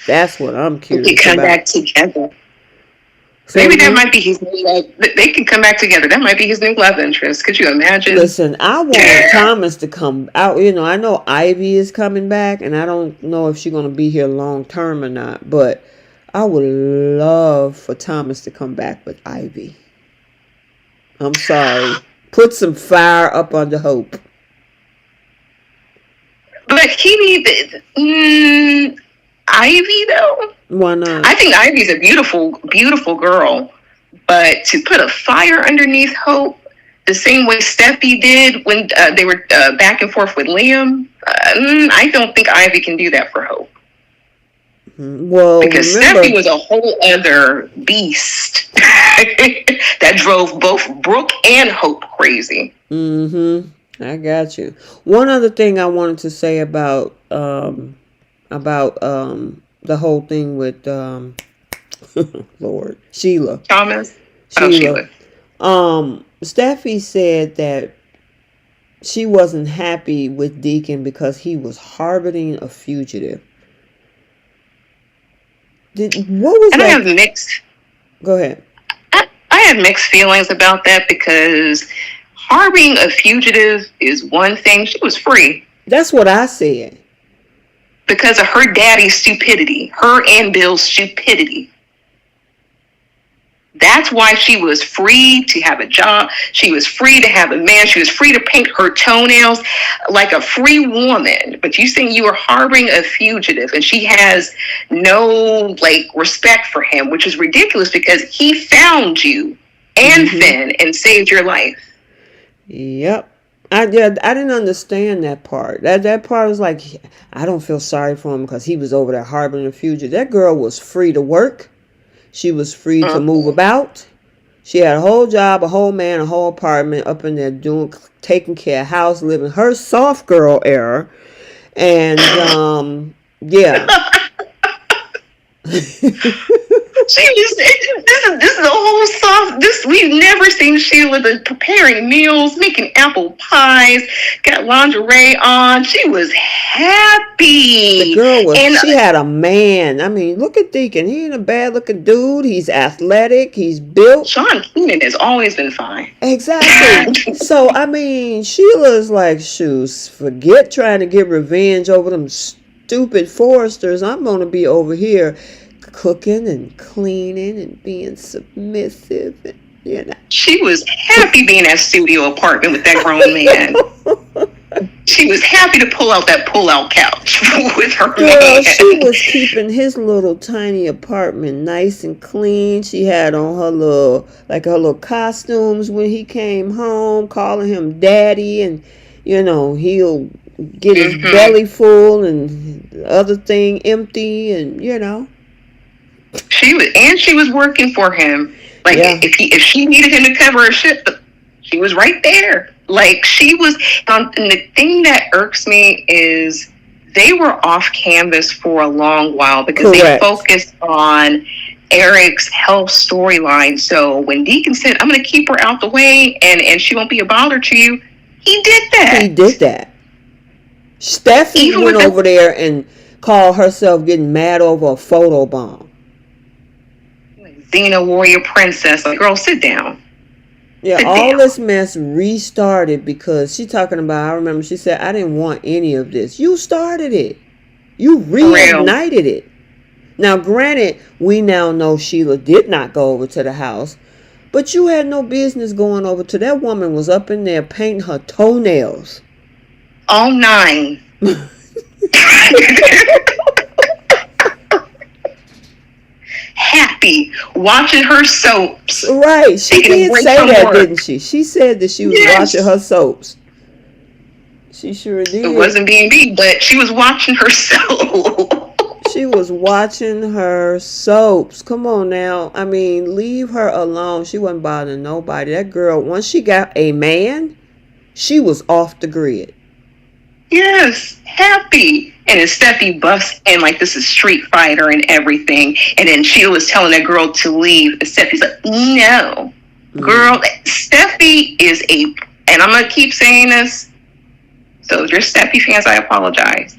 That's what I'm curious about. They come back together. Maybe that might be his new love. They can come back together. That might be his new love interest. Could you imagine? Listen, I want Thomas to come out. I know Ivy is coming back, and I don't know if she's going to be here long term or not, but I would love for Thomas to come back with Ivy. I'm sorry. Put some fire up under Hope. But he needs Ivy, though? Why not? I think Ivy's a beautiful, beautiful girl. But to put a fire underneath Hope, the same way Steffy did when they were back and forth with Liam, I don't think Ivy can do that for Hope. Well, because Steffy was a whole other beast that drove both Brooke and Hope crazy. I got you. One other thing I wanted to say about the whole thing with Lord Sheila Thomas. Sheila. Steffy said that she wasn't happy with Deacon because he was harboring a fugitive. What was and that? I have mixed. Go ahead. I have mixed feelings about that because harboring a fugitive is one thing. She was free. That's what I said. Because of her daddy's stupidity, her and Bill's stupidity. That's why she was free to have a job. She was free to have a man. She was free to paint her toenails like a free woman. But you saying you were harboring a fugitive, and she has no respect for him, which is ridiculous because he found you and Finn and saved your life. Yep. I didn't understand that part. That part was like, I don't feel sorry for him because he was over there harboring a fugitive. That girl was free to work. She was free to move about. She had a whole job, a whole man, a whole apartment up in there taking care of house, living her soft girl era. And, yeah. She was. This is a whole soft. We've never seen Sheila preparing meals, making apple pies, got lingerie on. She was happy. The girl was. She had a man. I mean, look at Deacon. He ain't a bad looking dude. He's athletic. He's built. Sean Keenan has always been fine. Exactly. So I mean, Sheila's like, shoes. Forget trying to get revenge over them stupid Foresters. I'm gonna be over here cooking and cleaning and being submissive, and, you know. She was happy being in that studio apartment with that grown man. She was happy to pull out that pull-out couch with her man. She was keeping his little tiny apartment nice and clean. She had on her little costumes when he came home, calling him daddy, and he'll get his belly full and the other thing empty, and She was working for him. If she needed him to cover her shit, she was right there. She was. And the thing that irks me is they were off canvas for a long while because they focused on Eric's health storyline. So when Deacon said, "I'm going to keep her out the way and she won't be a bother to you," he did that. Steffy went over there and called herself getting mad over a photo bomb. Xena warrior princess, girl, sit down. Yeah, all this mess restarted because she talking about, I remember she said, I didn't want any of this. You started it. You reignited it. Now, granted, we now know Sheila did not go over to the house, but you had no business going over to that woman was up in there painting her toenails. All 9. Happy watching her soaps. Right. She did say that, didn't she? She said that she was watching her soaps. She sure did. It wasn't being me, but she was watching her soaps. She was watching her soaps. Come on now. I mean, leave her alone. She wasn't bothering nobody. That girl, once she got a man, she was off the grid. Yes, happy. And then Steffi busts in like this is Street Fighter and everything. And then Sheila was telling that girl to leave. And Steffi's like, no. Girl, Steffi is and I'm going to keep saying this. So if you're Steffi fans, I apologize.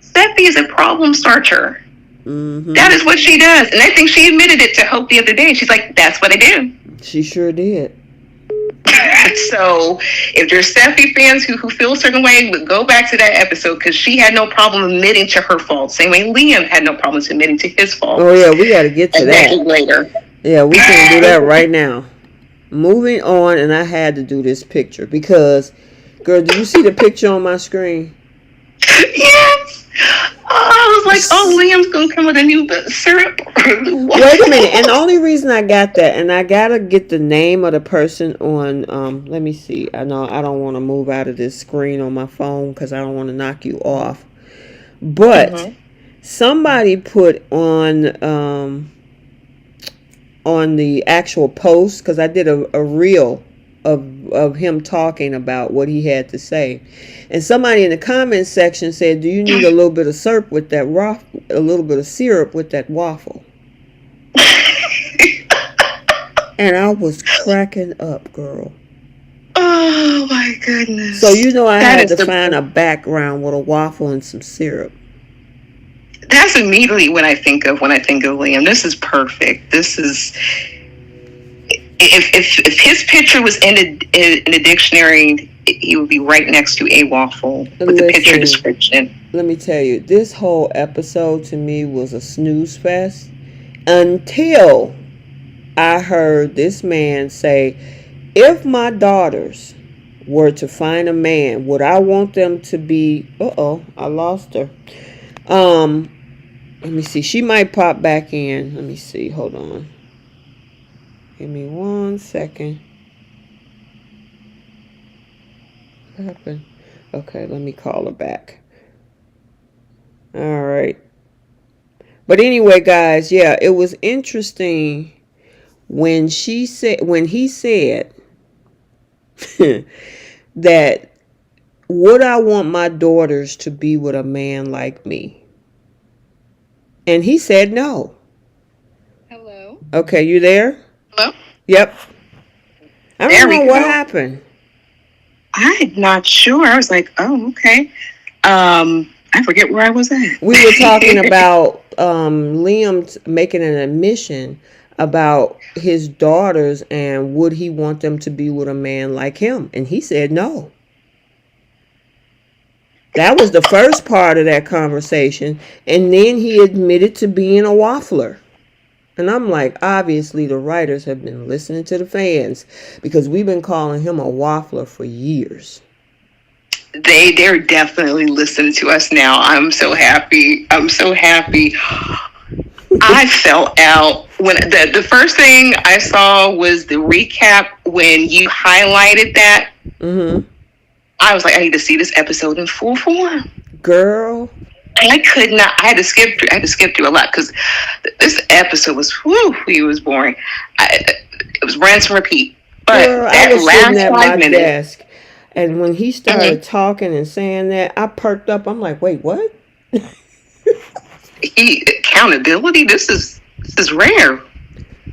Steffi is a problem starter. That is what she does. And I think she admitted it to Hope the other day. She's like, that's what I do. She sure did. So if there's Steffi fans who feel a certain way, go back to that episode because she had no problem admitting to her fault. Same way Liam had no problem admitting to his fault. Oh yeah, we got to get to that later. Yeah, we can do that right now. Moving on, and I had to do this picture because, girl, do you see the picture on my screen? Yes. I was like, Liam's going to come with a new syrup. Wait a minute. And the only reason I got that, and I got to get the name of the person on, let me see. I know I don't want to move out of this screen on my phone because I don't want to knock you off. But somebody put on the actual post, because I did a reel of him talking about what he had to say, and somebody in the comment section said, do you need a little bit of syrup with that waffle? And I was cracking up, girl. Oh my goodness. So you know I That had is to find a background with a waffle and some syrup. That's immediately what I think of when I think of Liam. This is perfect. This is if his picture was in a dictionary, he would be right next to a waffle with the picture description. Let me tell you, this whole episode to me was a snooze fest until I heard this man say, if my daughters were to find a man, would I want them to be... I lost her. Let me see. She might pop back in. Let me see. Hold on. Give me 1 second. What happened? Okay, let me call her back. All right. But anyway, guys, yeah, it was interesting when he said that would I want my daughters to be with a man like me? And he said no. Hello. Okay, you there? Hello? Yep. I don't know what happened. I'm not sure. I was like, oh, okay. I forget where I was at. We were talking about Liam making an admission about his daughters and would he want them to be with a man like him? And he said no. That was the first part of that conversation. And then he admitted to being a waffler. And I'm like, obviously the writers have been listening to the fans because we've been calling him a waffler for years. They're definitely listening to us now. I'm so happy. I fell out when the first thing I saw was the recap when you highlighted that. Mm-hmm. I was like, I need to see this episode in full form. Girl. I could not. I had to skip through a lot because this episode was it was boring. It was rinse and repeat. But girl, that I was last sitting at 5 my minutes, desk, and when he started talking and saying that, I perked up. I'm like, wait, what? Accountability. This is rare.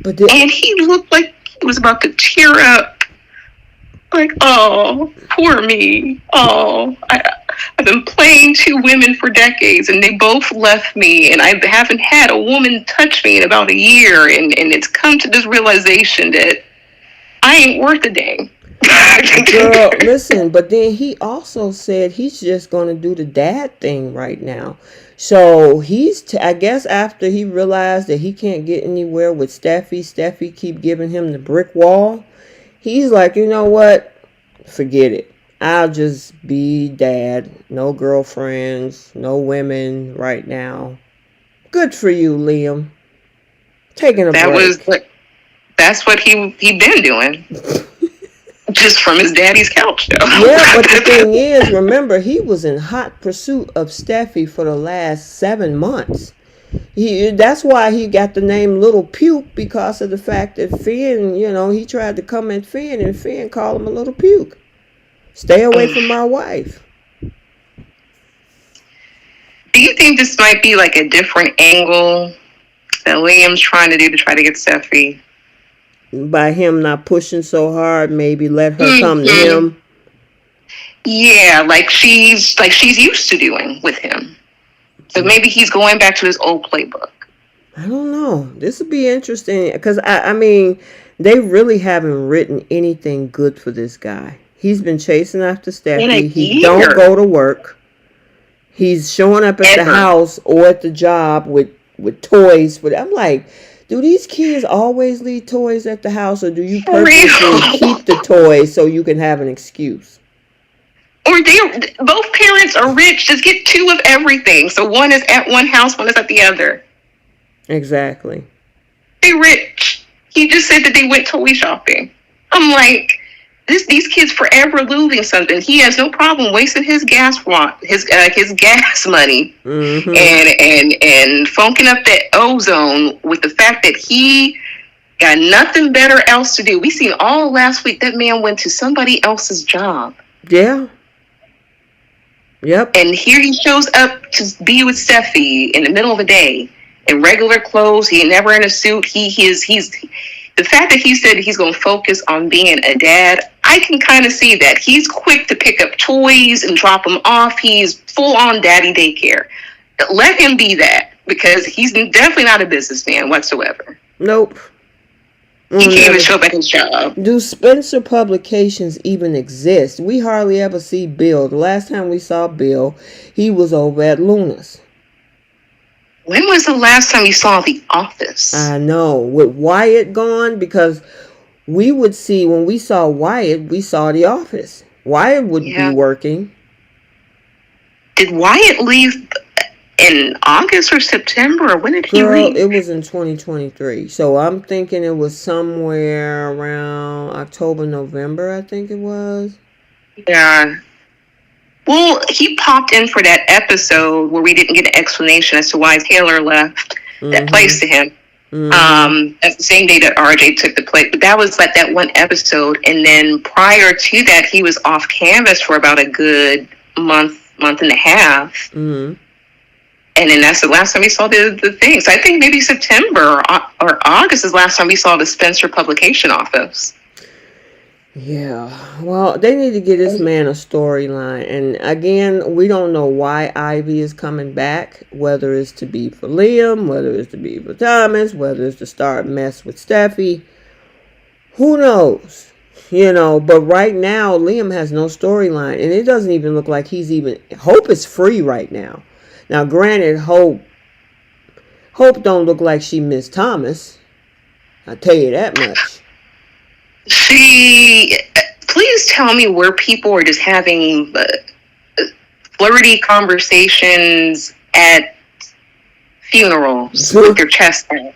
And he looked like he was about to tear up. Like, oh, poor me. Oh, I've been playing 2 women for decades, and they both left me, and I haven't had a woman touch me in about a year, and it's come to this realization that I ain't worth a dang. Girl, listen, but then he also said he's just going to do the dad thing right now. So I guess after he realized that he can't get anywhere with Steffy keep giving him the brick wall, he's like, you know what? Forget it. I'll just be dad. No girlfriends, no women right now. Good for you, Liam. Taking a break. That's what he been doing. Just from his daddy's couch, though. Yeah, but the thing is, remember, he was in hot pursuit of Steffy for the last 7 months. That's why he got the name Little Puke, because of the fact that Finn, he tried to come at Finn, and Finn called him a little puke. Stay away from my wife. Do you think this might be like a different angle that Liam's trying to do to try to get Steffy? By him not pushing so hard, maybe let her come to him. Yeah, like she's used to doing with him. So maybe he's going back to his old playbook. I don't know. This would be interesting because I mean, they really haven't written anything good for this guy. He's been chasing after Steffy. He don't go to work. He's showing up at the house or at the job with toys. But I'm like, do these kids always leave toys at the house, or do you purposely keep the toys so you can have an excuse? Or both parents are rich. Just get 2 of everything. So one is at one house, one is at the other. Exactly. They rich. He just said that they went toy shopping. I'm like, these kids forever losing something. He has no problem wasting his gas gas money, and funking up that ozone with the fact that he got nothing better else to do. We seen all last week that man went to somebody else's job. Yeah. Yep. And here he shows up to be with Steffy in the middle of the day in regular clothes. He never in a suit. He's the fact that he said he's going to focus on being a dad, I can kind of see that. He's quick to pick up toys and drop them off. He's full on daddy daycare. Let him be that, because he's definitely not a businessman whatsoever. Nope. He can't even show up at his job. Do Spencer Publications even exist? We hardly ever see Bill. The last time we saw Bill, he was over at Luna's. When was the last time you saw The Office? I know. With Wyatt gone, because we would see, when we saw Wyatt, we saw The Office. Wyatt would be working. Did Wyatt leave in August or September? Or when did he leave? It was in 2023. So I'm thinking it was somewhere around October, November, I think it was. Yeah. Well, he popped in for that episode where we didn't get an explanation as to why Taylor left that place to him. That's the same day that RJ took the place. But that was like that one episode. And then prior to that, he was off canvas for about a good month and a half. And then that's the last time we saw the thing. So I think maybe September or August is the last time we saw the Spencer Publication office. Yeah, well, they need to get this man a storyline. And again, we don't know why Ivy is coming back, whether it's to be for Liam, whether it's to be for Thomas, whether it's to start mess with Steffy. Who knows? You know, but right now, Liam has no storyline. And it doesn't even look like he's even... Hope is free right now. Now, granted, Hope don't look like she missed Thomas. I'll tell you that much. Please tell me where people are just having flirty conversations at funerals with their chest out.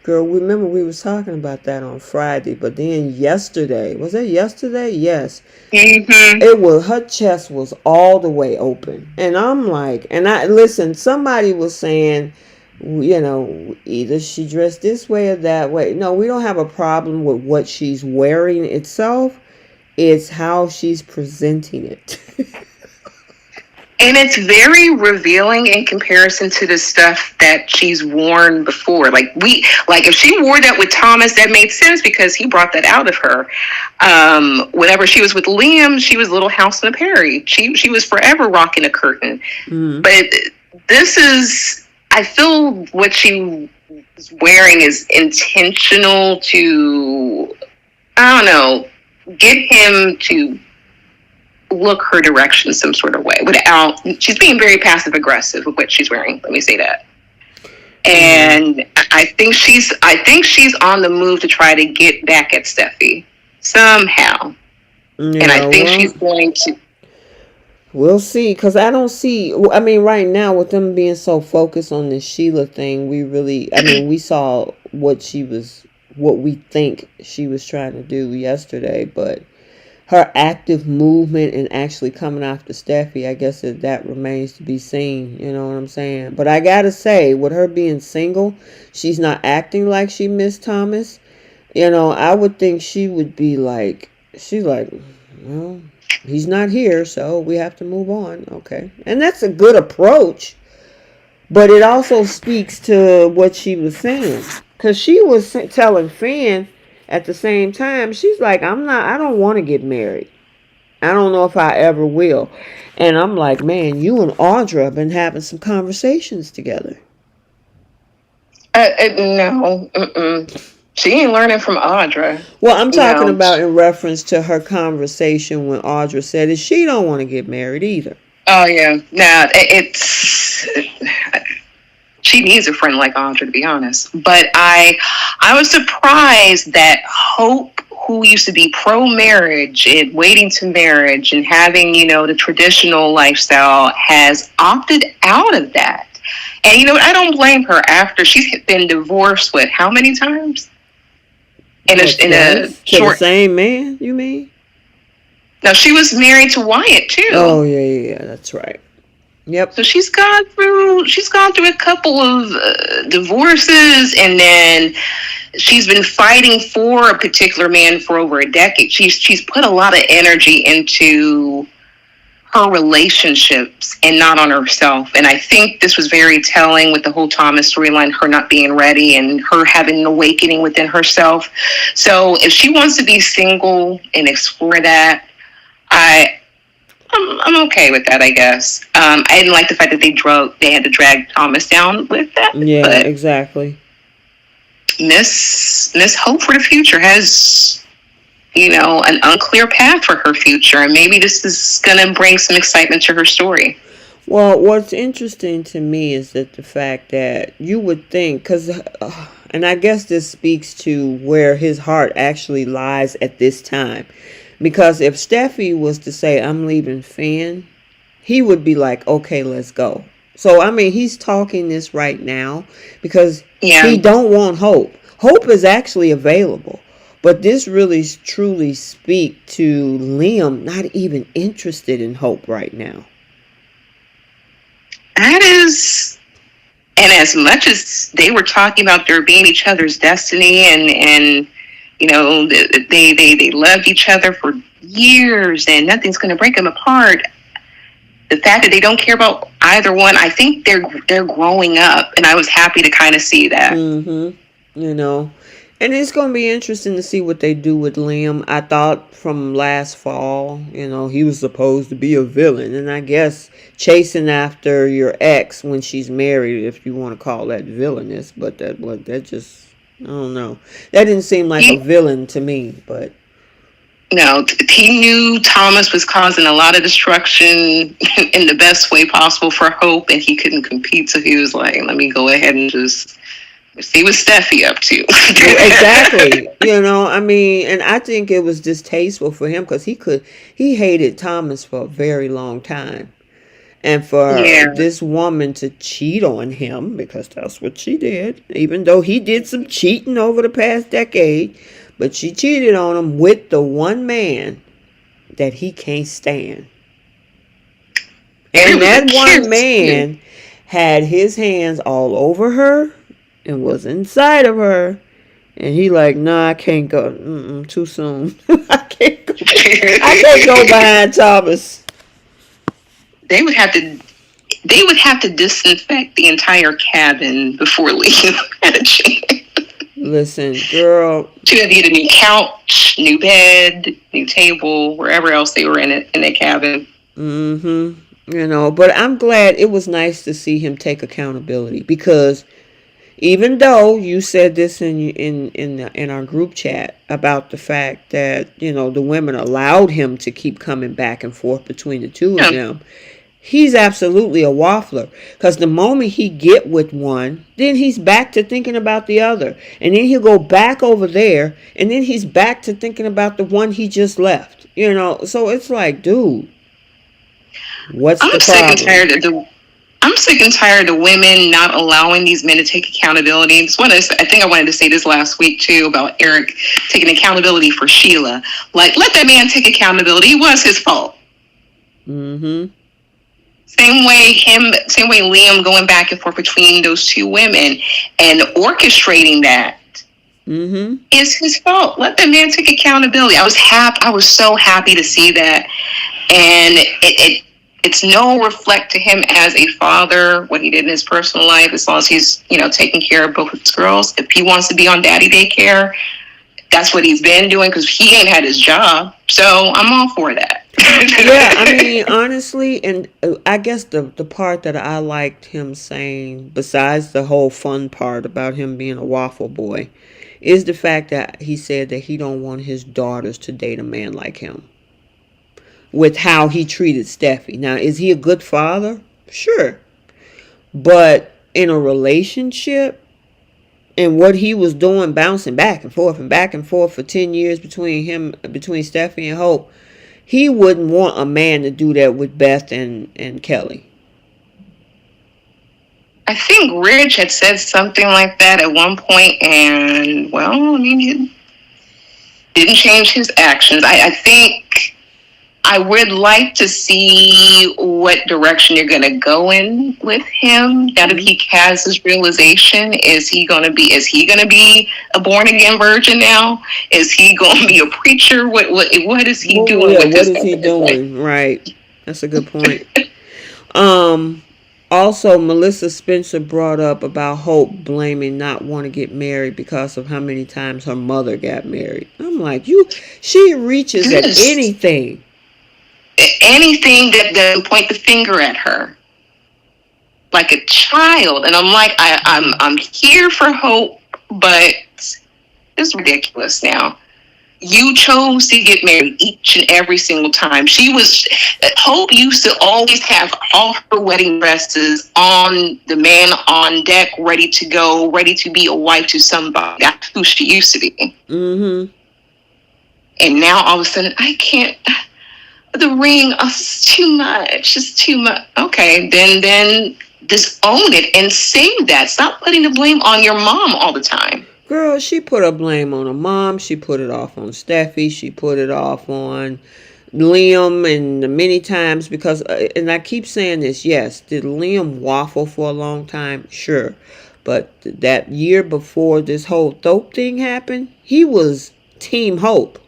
Girl, remember we was talking about that on Friday, but then yesterday, was it yesterday? Yes. It was, her chest was all the way open. And I'm like, listen, somebody was saying, you know, either she dressed this way or that way. No, we don't have a problem with what she's wearing itself. It's how she's presenting it. And it's very revealing in comparison to the stuff that she's worn before. Like if she wore that with Thomas, that made sense because he brought that out of her. Whenever she was with Liam, she was Little House on the Prairie. She was forever rocking a curtain. But this is... I feel what she was wearing is intentional to, I don't know, get him to look her direction some sort of way without, she's being very passive aggressive with what she's wearing. Let me say that. And I think she's on the move to try to get back at Steffy somehow. And I think she's going to. We'll see, because I don't see, I mean, right now, with them being so focused on this Sheila thing, we saw what we think she was trying to do yesterday, but her active movement and actually coming after Steffy, I guess that remains to be seen, you know what I'm saying? But I gotta say, with her being single, she's not acting like she missed Thomas. You know, I would think she would be like, well, he's not here, so we have to move on. Okay. And that's a good approach. But it also speaks to what she was saying. Because she was telling Finn at the same time, she's like, I don't want to get married. I don't know if I ever will. And I'm like, man, you and Audra have been having some conversations together. No. She ain't learning from Audra. Well, I'm talking about in reference to her conversation when Audra said that she don't want to get married either. Oh, yeah. No, she needs a friend like Audra, to be honest. But I was surprised that Hope, who used to be pro-marriage and waiting to marriage and having, the traditional lifestyle, has opted out of that. And, I don't blame her after she's been divorced, how many times? In a short... the same man, you mean? No, she was married to Wyatt too. Oh yeah, that's right. Yep. So she's gone through a couple of divorces, and then she's been fighting for a particular man for over a decade. She's put a lot of energy into her relationships and not on herself. And I think this was very telling with the whole Thomas storyline, her not being ready and her having an awakening within herself. So if she wants to be single and explore that, I'm okay with that, I guess. I didn't like the fact that they had to drag Thomas down with that. Yeah, but exactly. Miss Hope for the future has, an unclear path for her future, and maybe this is gonna bring some excitement to her story. Well, what's interesting to me is that the fact that you would think, and I guess this speaks to where his heart actually lies at this time. Because if Steffi was to say, I'm leaving Finn, he would be like, okay, let's go. So, I mean, he's talking this right now because he don't want Hope. Hope is actually available. But this really truly speak to Liam not even interested in Hope right now. That is, and as much as they were talking about there being each other's destiny and they loved each other for years and nothing's going to break them apart. The fact that they don't care about either one, I think they're growing up, and I was happy to kind of see that. And it's going to be interesting to see what they do with Liam. I thought from last fall, he was supposed to be a villain. And I guess chasing after your ex when she's married, if you want to call that villainous. But that just, I don't know. That didn't seem like a villain to me, but. No, he knew Thomas was causing a lot of destruction in the best way possible for Hope, and he couldn't compete. So he was like, let me go ahead and just see what Steffi up to. Exactly. And I think it was distasteful for him because he hated Thomas for a very long time. And for this woman to cheat on him, because that's what she did, even though he did some cheating over the past decade, but she cheated on him with the one man that he can't stand. And that one man had his hands all over her and was inside of her. And he like, nah, I can't go. Too soon. I can't go behind Thomas. They would have to disinfect the entire cabin before Liam had a chance. Listen, girl. She had to get a new couch, new bed, new table, wherever else they were in the cabin. But I'm glad. It was nice to see him take accountability, because even though you said this in our group chat about the fact that, the women allowed him to keep coming back and forth between the two of them, he's absolutely a waffler. Because the moment he get with one, then he's back to thinking about the other. And then he'll go back over there, and then he's back to thinking about the one he just left. So it's like, dude, what's the problem? I'm sick and tired of women not allowing these men to take accountability. I think I wanted to say this last week too about Eric taking accountability for Sheila. Like, let that man take accountability. It was his fault. Same way Liam going back and forth between those two women and orchestrating that is his fault. Let that man take accountability. I was so happy to see that, and it's no reflect to him as a father, what he did in his personal life, as long as he's, taking care of both of his girls. If he wants to be on daddy daycare, that's what he's been doing, because he ain't had his job. So I'm all for that. Honestly, and I guess the part that I liked him saying, besides the whole fun part about him being a waffle boy, is the fact that he said that he don't want his daughters to date a man like him, with how he treated Steffi. Now, is he a good father? Sure. But in a relationship, and what he was doing, bouncing back and forth for 10 years between Steffi and Hope, he wouldn't want a man to do that with Beth and Kelly. I think Rich had said something like that at one point, and, he didn't change his actions. I think I would like to see what direction you're going to go in with him. Now that he has this realization, is he going to be a born again virgin now? Is he going to be a preacher? What is he doing? What is he doing? Right. That's a good point. Um, Also, Melissa Spencer brought up about Hope blaming not want to get married because of how many times her mother got married. I'm like, she reaches at Goodness. anything. Anything that doesn't point the finger at her, like a child. And I'm like, I'm here for Hope, but it's ridiculous now. You chose to get married each and every single time. Hope used to always have all her wedding dresses on the man on deck, ready to go, ready to be a wife to somebody. That's who she used to be. Mm-hmm. And now all of a sudden, I can't. The ring, oh, it's too much. It's too much. Okay, then just own it and say that. Stop putting the blame on your mom all the time. Girl, she put her blame on her mom. She put it off on Steffi. She put it off on Liam, and many times because, and I keep saying this, yes, did Liam waffle for a long time? Sure. But that year before this whole Thope thing happened, he was Team Hope.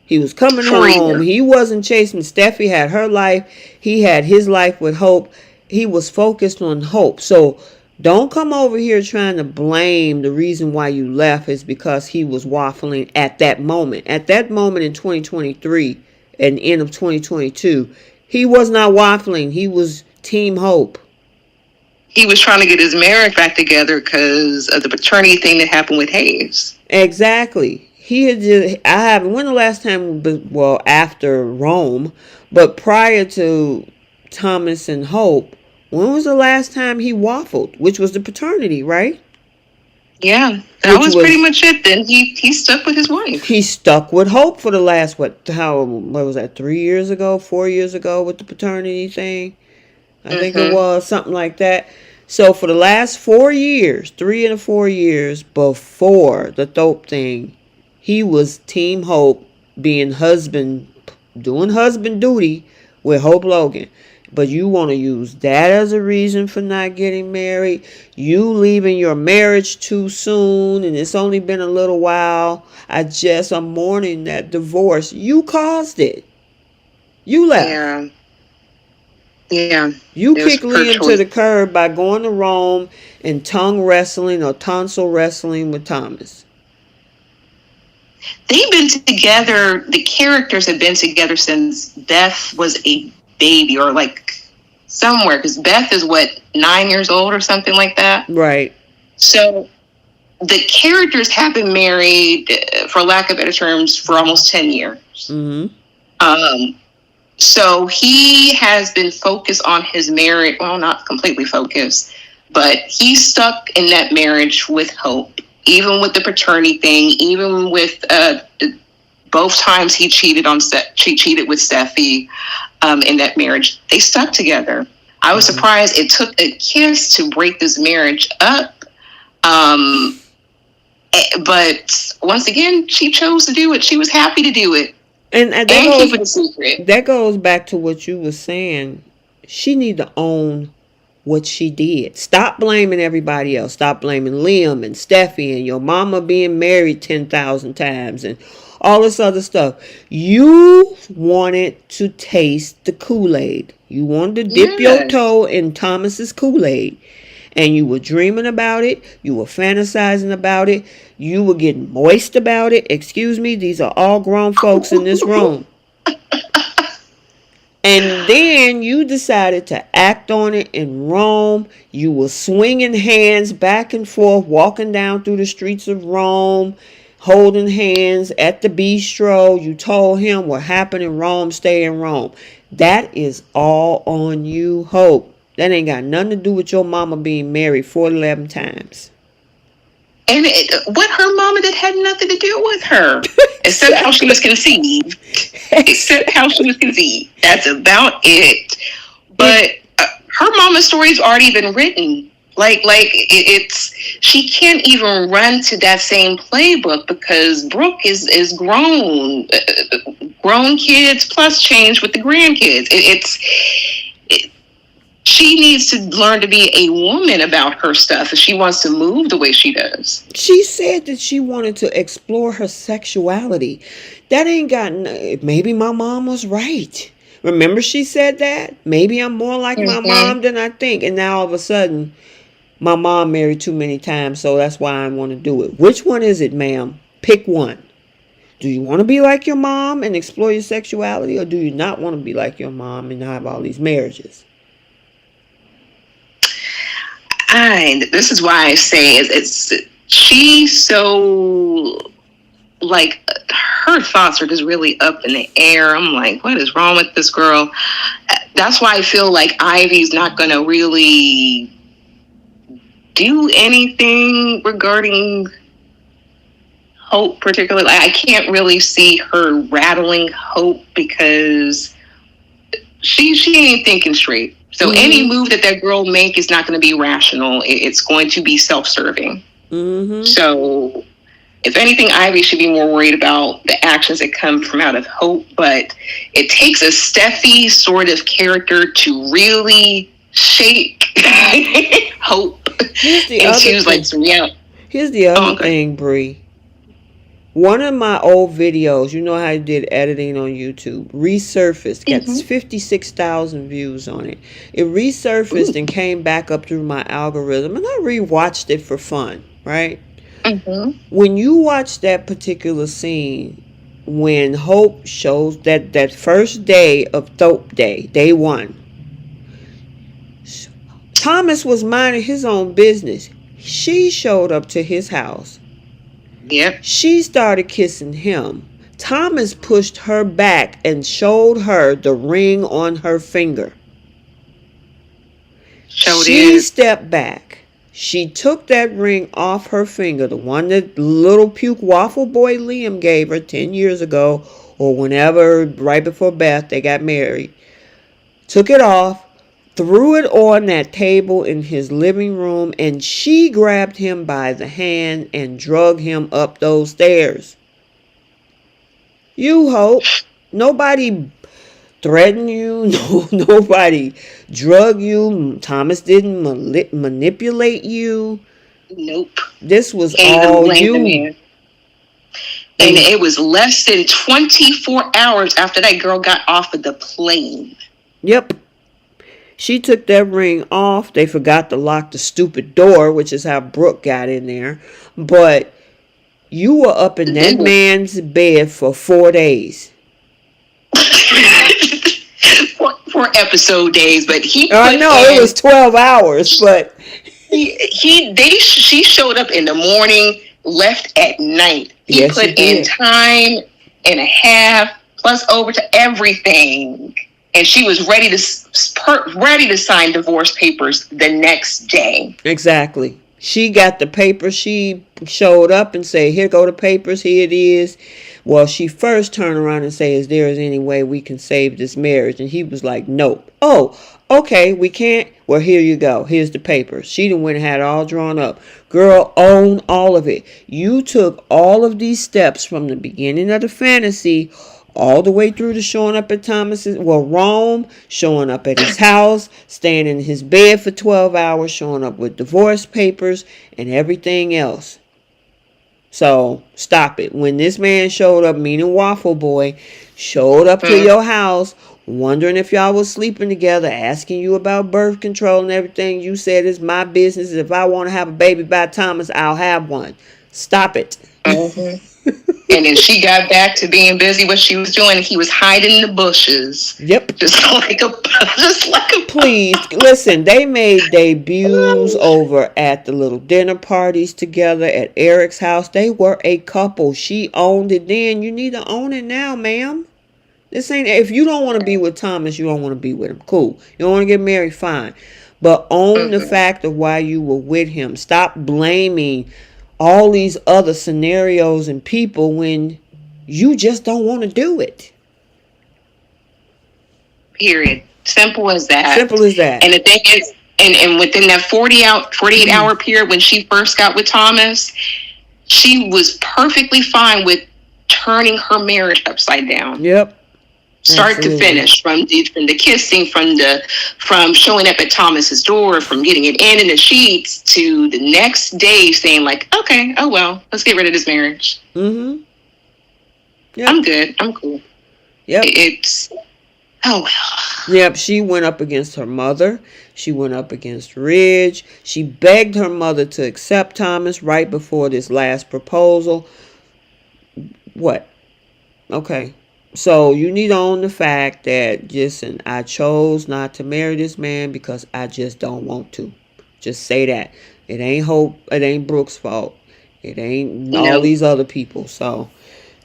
He was coming home. He wasn't chasing. Steffi had her life. He had his life with Hope. He was focused on Hope. So don't come over here trying to blame the reason why you left is because he was waffling at that moment. At that moment in 2023 and end of 2022, he was not waffling. He was Team Hope. He was trying to get his marriage back together because of the paternity thing that happened with Hayes. Exactly. He had just, I haven't, when the last time, well, after Rome, but prior to Thomas and Hope, when was the last time he waffled? Which was the paternity, right? Yeah, that was pretty much it. Then he stuck with his wife. He stuck with Hope for the last, what was that, 3 years ago, 4 years ago with the paternity thing? I think it was something like that. So for the last 4 years, 3 and 4 years before the Thope thing, he was Team Hope, being husband, doing husband duty with Hope Logan. But you want to use that as a reason for not getting married. You leaving your marriage too soon, and it's only been a little while. I'm mourning that divorce. You caused it. You left. Yeah. You kicked Liam to the curb by going to Rome and tongue wrestling or tonsil wrestling with Thomas. They've been together, the characters have been together since Beth was a baby, or like somewhere, because Beth is 9 years old or something like that. Right. So the characters have been married, for lack of better terms, for almost 10 years. Mm-hmm. So he has been focused on his marriage. Well, not completely focused, but he's stuck in that marriage with Hope. Even with the paternity thing, even with both times he cheated with Steffi in that marriage, they stuck together. I was surprised it took a kiss to break this marriage up. But once again, she chose to do it. She was happy to do it. And keep it a secret. That goes back to what you were saying. She need to own what she did. Stop blaming everybody else. Stop blaming Liam and Steffi and your mama being married 10,000 times and all this other stuff. You wanted to taste the Kool-Aid. You wanted to dip your toe in Thomas's Kool-Aid. And you were dreaming about it. You were fantasizing about it. You were getting moist about it. Excuse me, these are all grown folks in this room. And then you decided to act on it in Rome. You were swinging hands back and forth, walking down through the streets of Rome, holding hands at the bistro. You told him what happened in Rome, stay in Rome. That is all on you, Hope. That ain't got nothing to do with your mama being married 11 times. And what her mama did had nothing to do with her. Except how she was conceived. Except how she was conceived. That's about it. But her mama's story's already been written. She can't even run to that same playbook because Brooke is grown. Grown kids plus change with the grandkids. She needs to learn to be a woman about her stuff if she wants to move the way she does. She said that she wanted to explore her sexuality. That ain't got... Maybe my mom was right. Remember she said that? Maybe I'm more like my Mm-hmm. mom than I think. And now all of a sudden, my mom married too many times, so that's why I want to do it. Which one is it, ma'am? Pick one. Do you want to be like your mom and explore your sexuality, or do you not want to be like your mom and have all these marriages? This is why I say it's she's so like her thoughts are just really up in the air. I'm like, what is wrong with this girl? That's why I feel like Ivy's not going to really do anything regarding Hope, particularly. I can't really see her rattling Hope because she ain't thinking straight. So any move that girl make is not going to be rational. It's going to be self-serving. So if anything, Ivy should be more worried about the actions that come from out of Hope. But it takes a Steffy sort of character to really shake Hope. Here's the and other choose thing. like some, yeah. Here's the other thing, Bree. One of my old videos, you know how I did editing on YouTube, resurfaced, got 56,000 views on it. It resurfaced and came back up through my algorithm, and I rewatched it for fun, right? When you watch that particular scene, when Hope shows that first day of Thope Day, day one, Thomas was minding his own business. She showed up to his house. Yep. She started kissing him. Thomas pushed her back and showed her the ring on her finger. She stepped back. She took that ring off her finger, the one that little puke waffle boy Liam gave her 10 years ago, or whenever, right before Beth, they got married. Took it off, threw it on that table in his living room, and she grabbed him by the hand and drug him up those stairs. You, Hope, nobody threatened you, nobody drug you, Thomas didn't manipulate you. Nope. This was all you. And it was less than 24 hours after that girl got off of the plane. Yep. She took that ring off. They forgot to lock the stupid door, which is how Brooke got in there. But you were up in that man's bed for 4 days. 4 episode days, but he. I know it was 12 hours, but she showed up in the morning, left at night. He put in time and a half plus over to everything. And she was ready to sign divorce papers the next day. Exactly. She got the papers. She showed up and said, here go the papers. Here it is. Well, she first turned around and said, is there any way we can save this marriage? And he was like, nope. Oh, okay, we can't. Well, here you go. Here's the papers. She done went and had it all drawn up. Girl, own all of it. You took all of these steps from the beginning of the fantasy all the way through to showing up at Rome, showing up at his house, staying in his bed for 12 hours, showing up with divorce papers and everything else. So, stop it. When this man showed up, meaning Waffle Boy, showed up to your house, wondering if y'all was sleeping together, asking you about birth control and everything, you said it's my business. If I want to have a baby by Thomas, I'll have one. Stop it. And then she got back to being busy what she was doing. He was hiding in the bushes. Yep. Just like a Please listen, they made debuts over at the little dinner parties together at Eric's house. They were a couple. She owned it then. You need to own it now, ma'am. This ain't, if you don't want to be with Thomas, you don't want to be with him. Cool. You don't want to get married, fine. But own the fact of why you were with him. Stop blaming all these other scenarios and people when you just don't want to do it. Period. Simple as that. Simple as that. And the thing is, and within that 48 hour period when she first got with Thomas, she was perfectly fine with turning her marriage upside down. Yep. Start to finish, from the kissing, from showing up at Thomas's door, from getting it in the sheets, to the next day saying like, okay, oh well, let's get rid of this marriage. Yep. I'm good. I'm cool. Yep. It's Oh, well. Yep, she went up against her mother. She went up against Ridge. She begged her mother to accept Thomas right before this last proposal. What? Okay. So you need to own the fact that, listen, I chose not to marry this man because I just don't want to. Just say that. It ain't Hope. It ain't Brooke's fault. It ain't all No. these other people. So,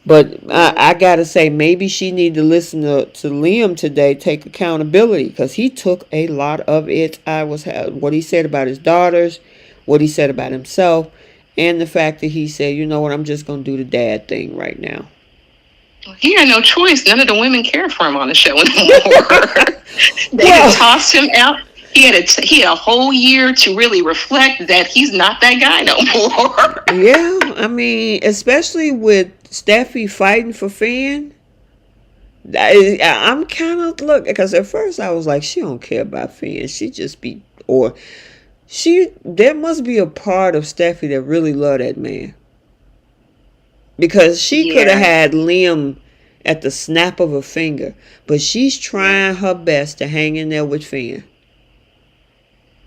but I gotta say, maybe she need to listen to Liam today, take accountability, because he took a lot of it. What he said about his daughters, what he said about himself, and the fact that he said, you know what, I'm just gonna do the dad thing right now. He had no choice. None of the women cared for him on the show anymore. They had tossed him out. He had a whole year to really reflect that he's not that guy no more. Yeah, I mean, especially with Steffy fighting for Finn. I'm kind of looking, because at first I was like, she don't care about Finn. She just be, or there must be a part of Steffy that really love that man. Because she could have had Liam at the snap of a finger, but she's trying her best to hang in there with Finn.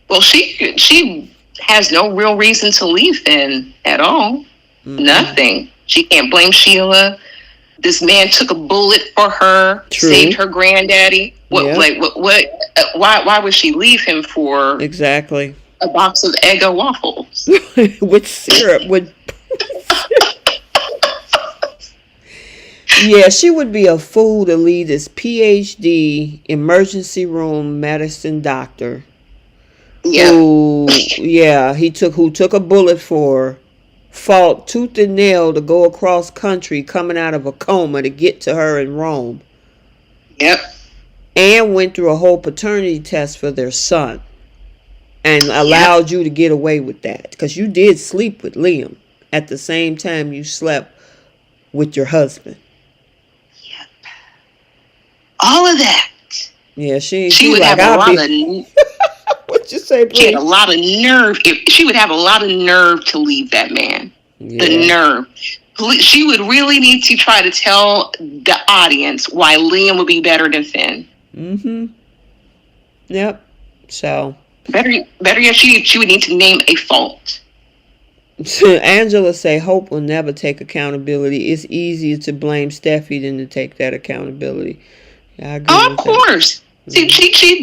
Well, she has no real reason to leave Finn at all. Mm-hmm. Nothing. She can't blame Sheila. This man took a bullet for her, saved her granddaddy. Why would she leave him for exactly a box of Eggo waffles with syrup? Yeah, she would be a fool to leave this PhD emergency room medicine doctor. Yeah. Who took a bullet for her, fought tooth and nail to go across country coming out of a coma to get to her in Rome. Yep. And went through a whole paternity test for their son. And allowed you to get away with that. Because you did sleep with Liam at the same time you slept with your husband. Yep. All of that. Yeah, she would like, have a lot of... What'd you say, please? She had a lot of nerve. She would have a lot of nerve to leave that man. Yeah. The nerve. She would really need to try to tell the audience why Liam would be better than Finn. Mm-hmm. Yep. So. Better yet, she would need to name a fault. Angela say Hope will never take accountability. It's easier to blame Steffy than to take that accountability. Yeah, I agree of course. See, she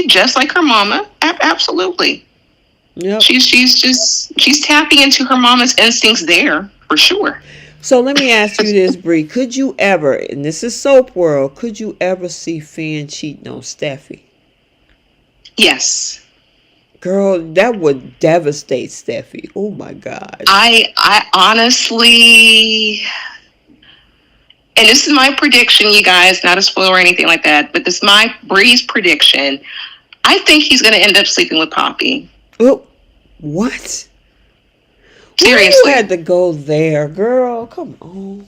just like her mama. Absolutely. Yep. She's tapping into her mama's instincts there for sure. So let me ask you this, Bree. Could you ever, and this is Soap World, could you ever see Finn cheating on Steffy? Yes. Girl, that would devastate Steffy. Oh my God. I honestly, and this is my prediction, you guys, not a spoiler or anything like that, but this is my Bree's prediction. I think he's going to end up sleeping with Poppy. Oh, what? Seriously. You had to go there, girl. Come on.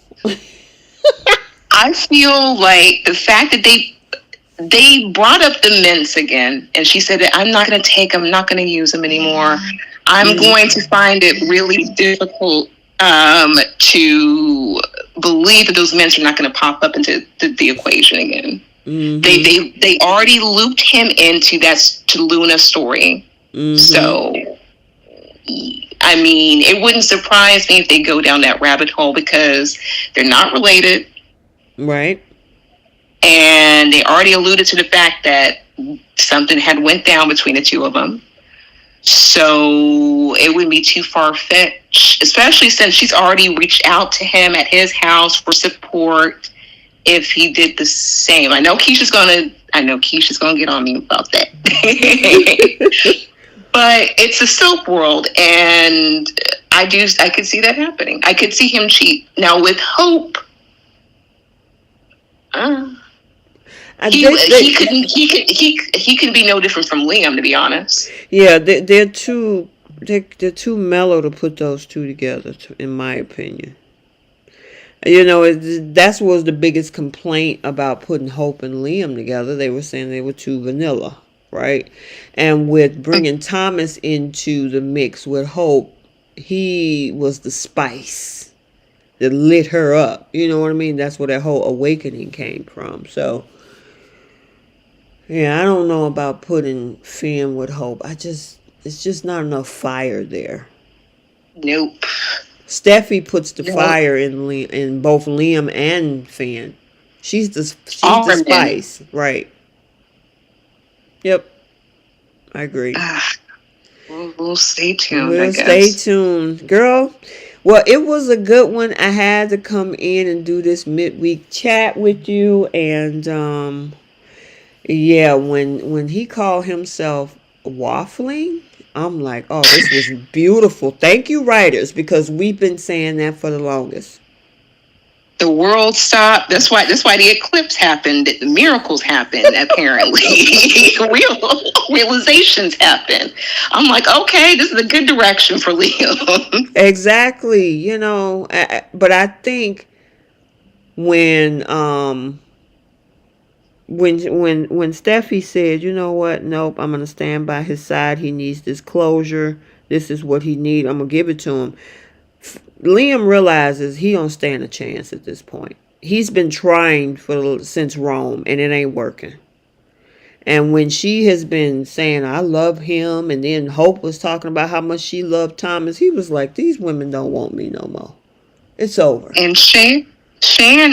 I feel like the fact that they brought up the mints again, and she said that I'm not going to use them anymore. I'm going to find it really difficult to believe that those mints are not going to pop up into the equation again. Mm-hmm. They already looped him into to Luna's story. Mm-hmm. So, I mean, it wouldn't surprise me if they go down that rabbit hole because they're not related. Right. And they already alluded to the fact that something had went down between the two of them. So it wouldn't be too far-fetched, especially since she's already reached out to him at his house for support if he did the same. I know Keisha's gonna get on me about that. But it's a soap world, and I could see that happening. I could see him cheat. Now with Hope, he can be no different from Liam, to be honest. Yeah, they're too mellow to put those two together, in my opinion. You know, that was the biggest complaint about putting Hope and Liam together. They were saying they were too vanilla, right? And with bringing Thomas into the mix with Hope, he was the spice that lit her up. You know what I mean? That's where that whole awakening came from. So, Yeah, I don't know about putting Finn with Hope. It's just not enough fire there. Nope. Steffi puts the Nope. fire in both Liam and Finn. She's the Armin. spice, right? Yep, I agree. We'll stay tuned, I We'll stay guess. tuned, girl. Well, it was a good one. I had to come in and do this midweek chat with you, and yeah, when he called himself waffling, I'm like, oh, this was beautiful. Thank you, writers, because we've been saying that for the longest. The world stopped. That's why the eclipse happened. The miracles happened, apparently. Realizations happen. I'm like, okay, this is a good direction for Leo. Exactly, but I think when when Steffi said, you know what, nope, I'm gonna stand by his side. He needs this closure. This is what he need. I'm gonna give it to him. Liam realizes he don't stand a chance at this point. He's been trying since Rome, and it ain't working. And when she has been saying, I love him, and then Hope was talking about how much she loved Thomas, he was like, these women don't want me no more. It's over. And Sharon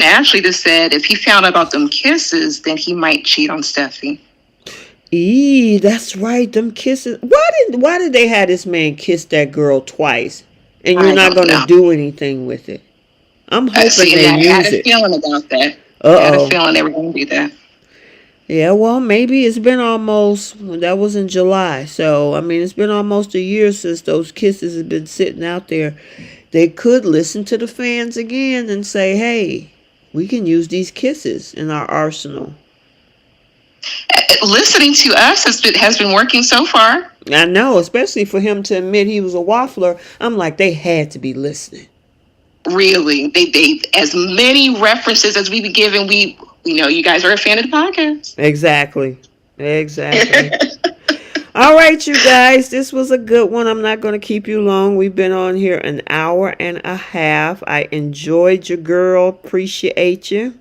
actually just said if he found out about them kisses, then he might cheat on Steffi. That's right. Them kisses. Why did they have this man kiss that girl twice? And you're I not don't gonna know. do anything with it. I'm hoping they I had use a it. feeling about that. Uh I had a oh. feeling they were going to do that. Yeah, well, maybe it's been that was in July. So, I mean, it's been almost a year since those kisses have been sitting out there. They could listen to the fans again and say, hey, we can use these kisses in our arsenal. Listening to us has been working so far. I know, especially for him to admit he was a waffler. I'm like, they had to be listening. Really, they as many references as we be given. We know you guys are a fan of the podcast. Exactly. All right, you guys, this was a good one. I'm not going to keep you long. We've been on here an hour and a half. I enjoyed you, girl. Appreciate you.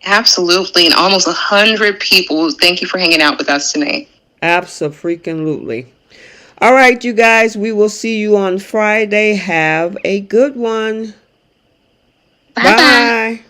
Absolutely, and almost 100 people. Thank you for hanging out with us tonight. Absolutely. All right, you guys, we will see you on Friday. Have a good one. Bye-bye. Bye.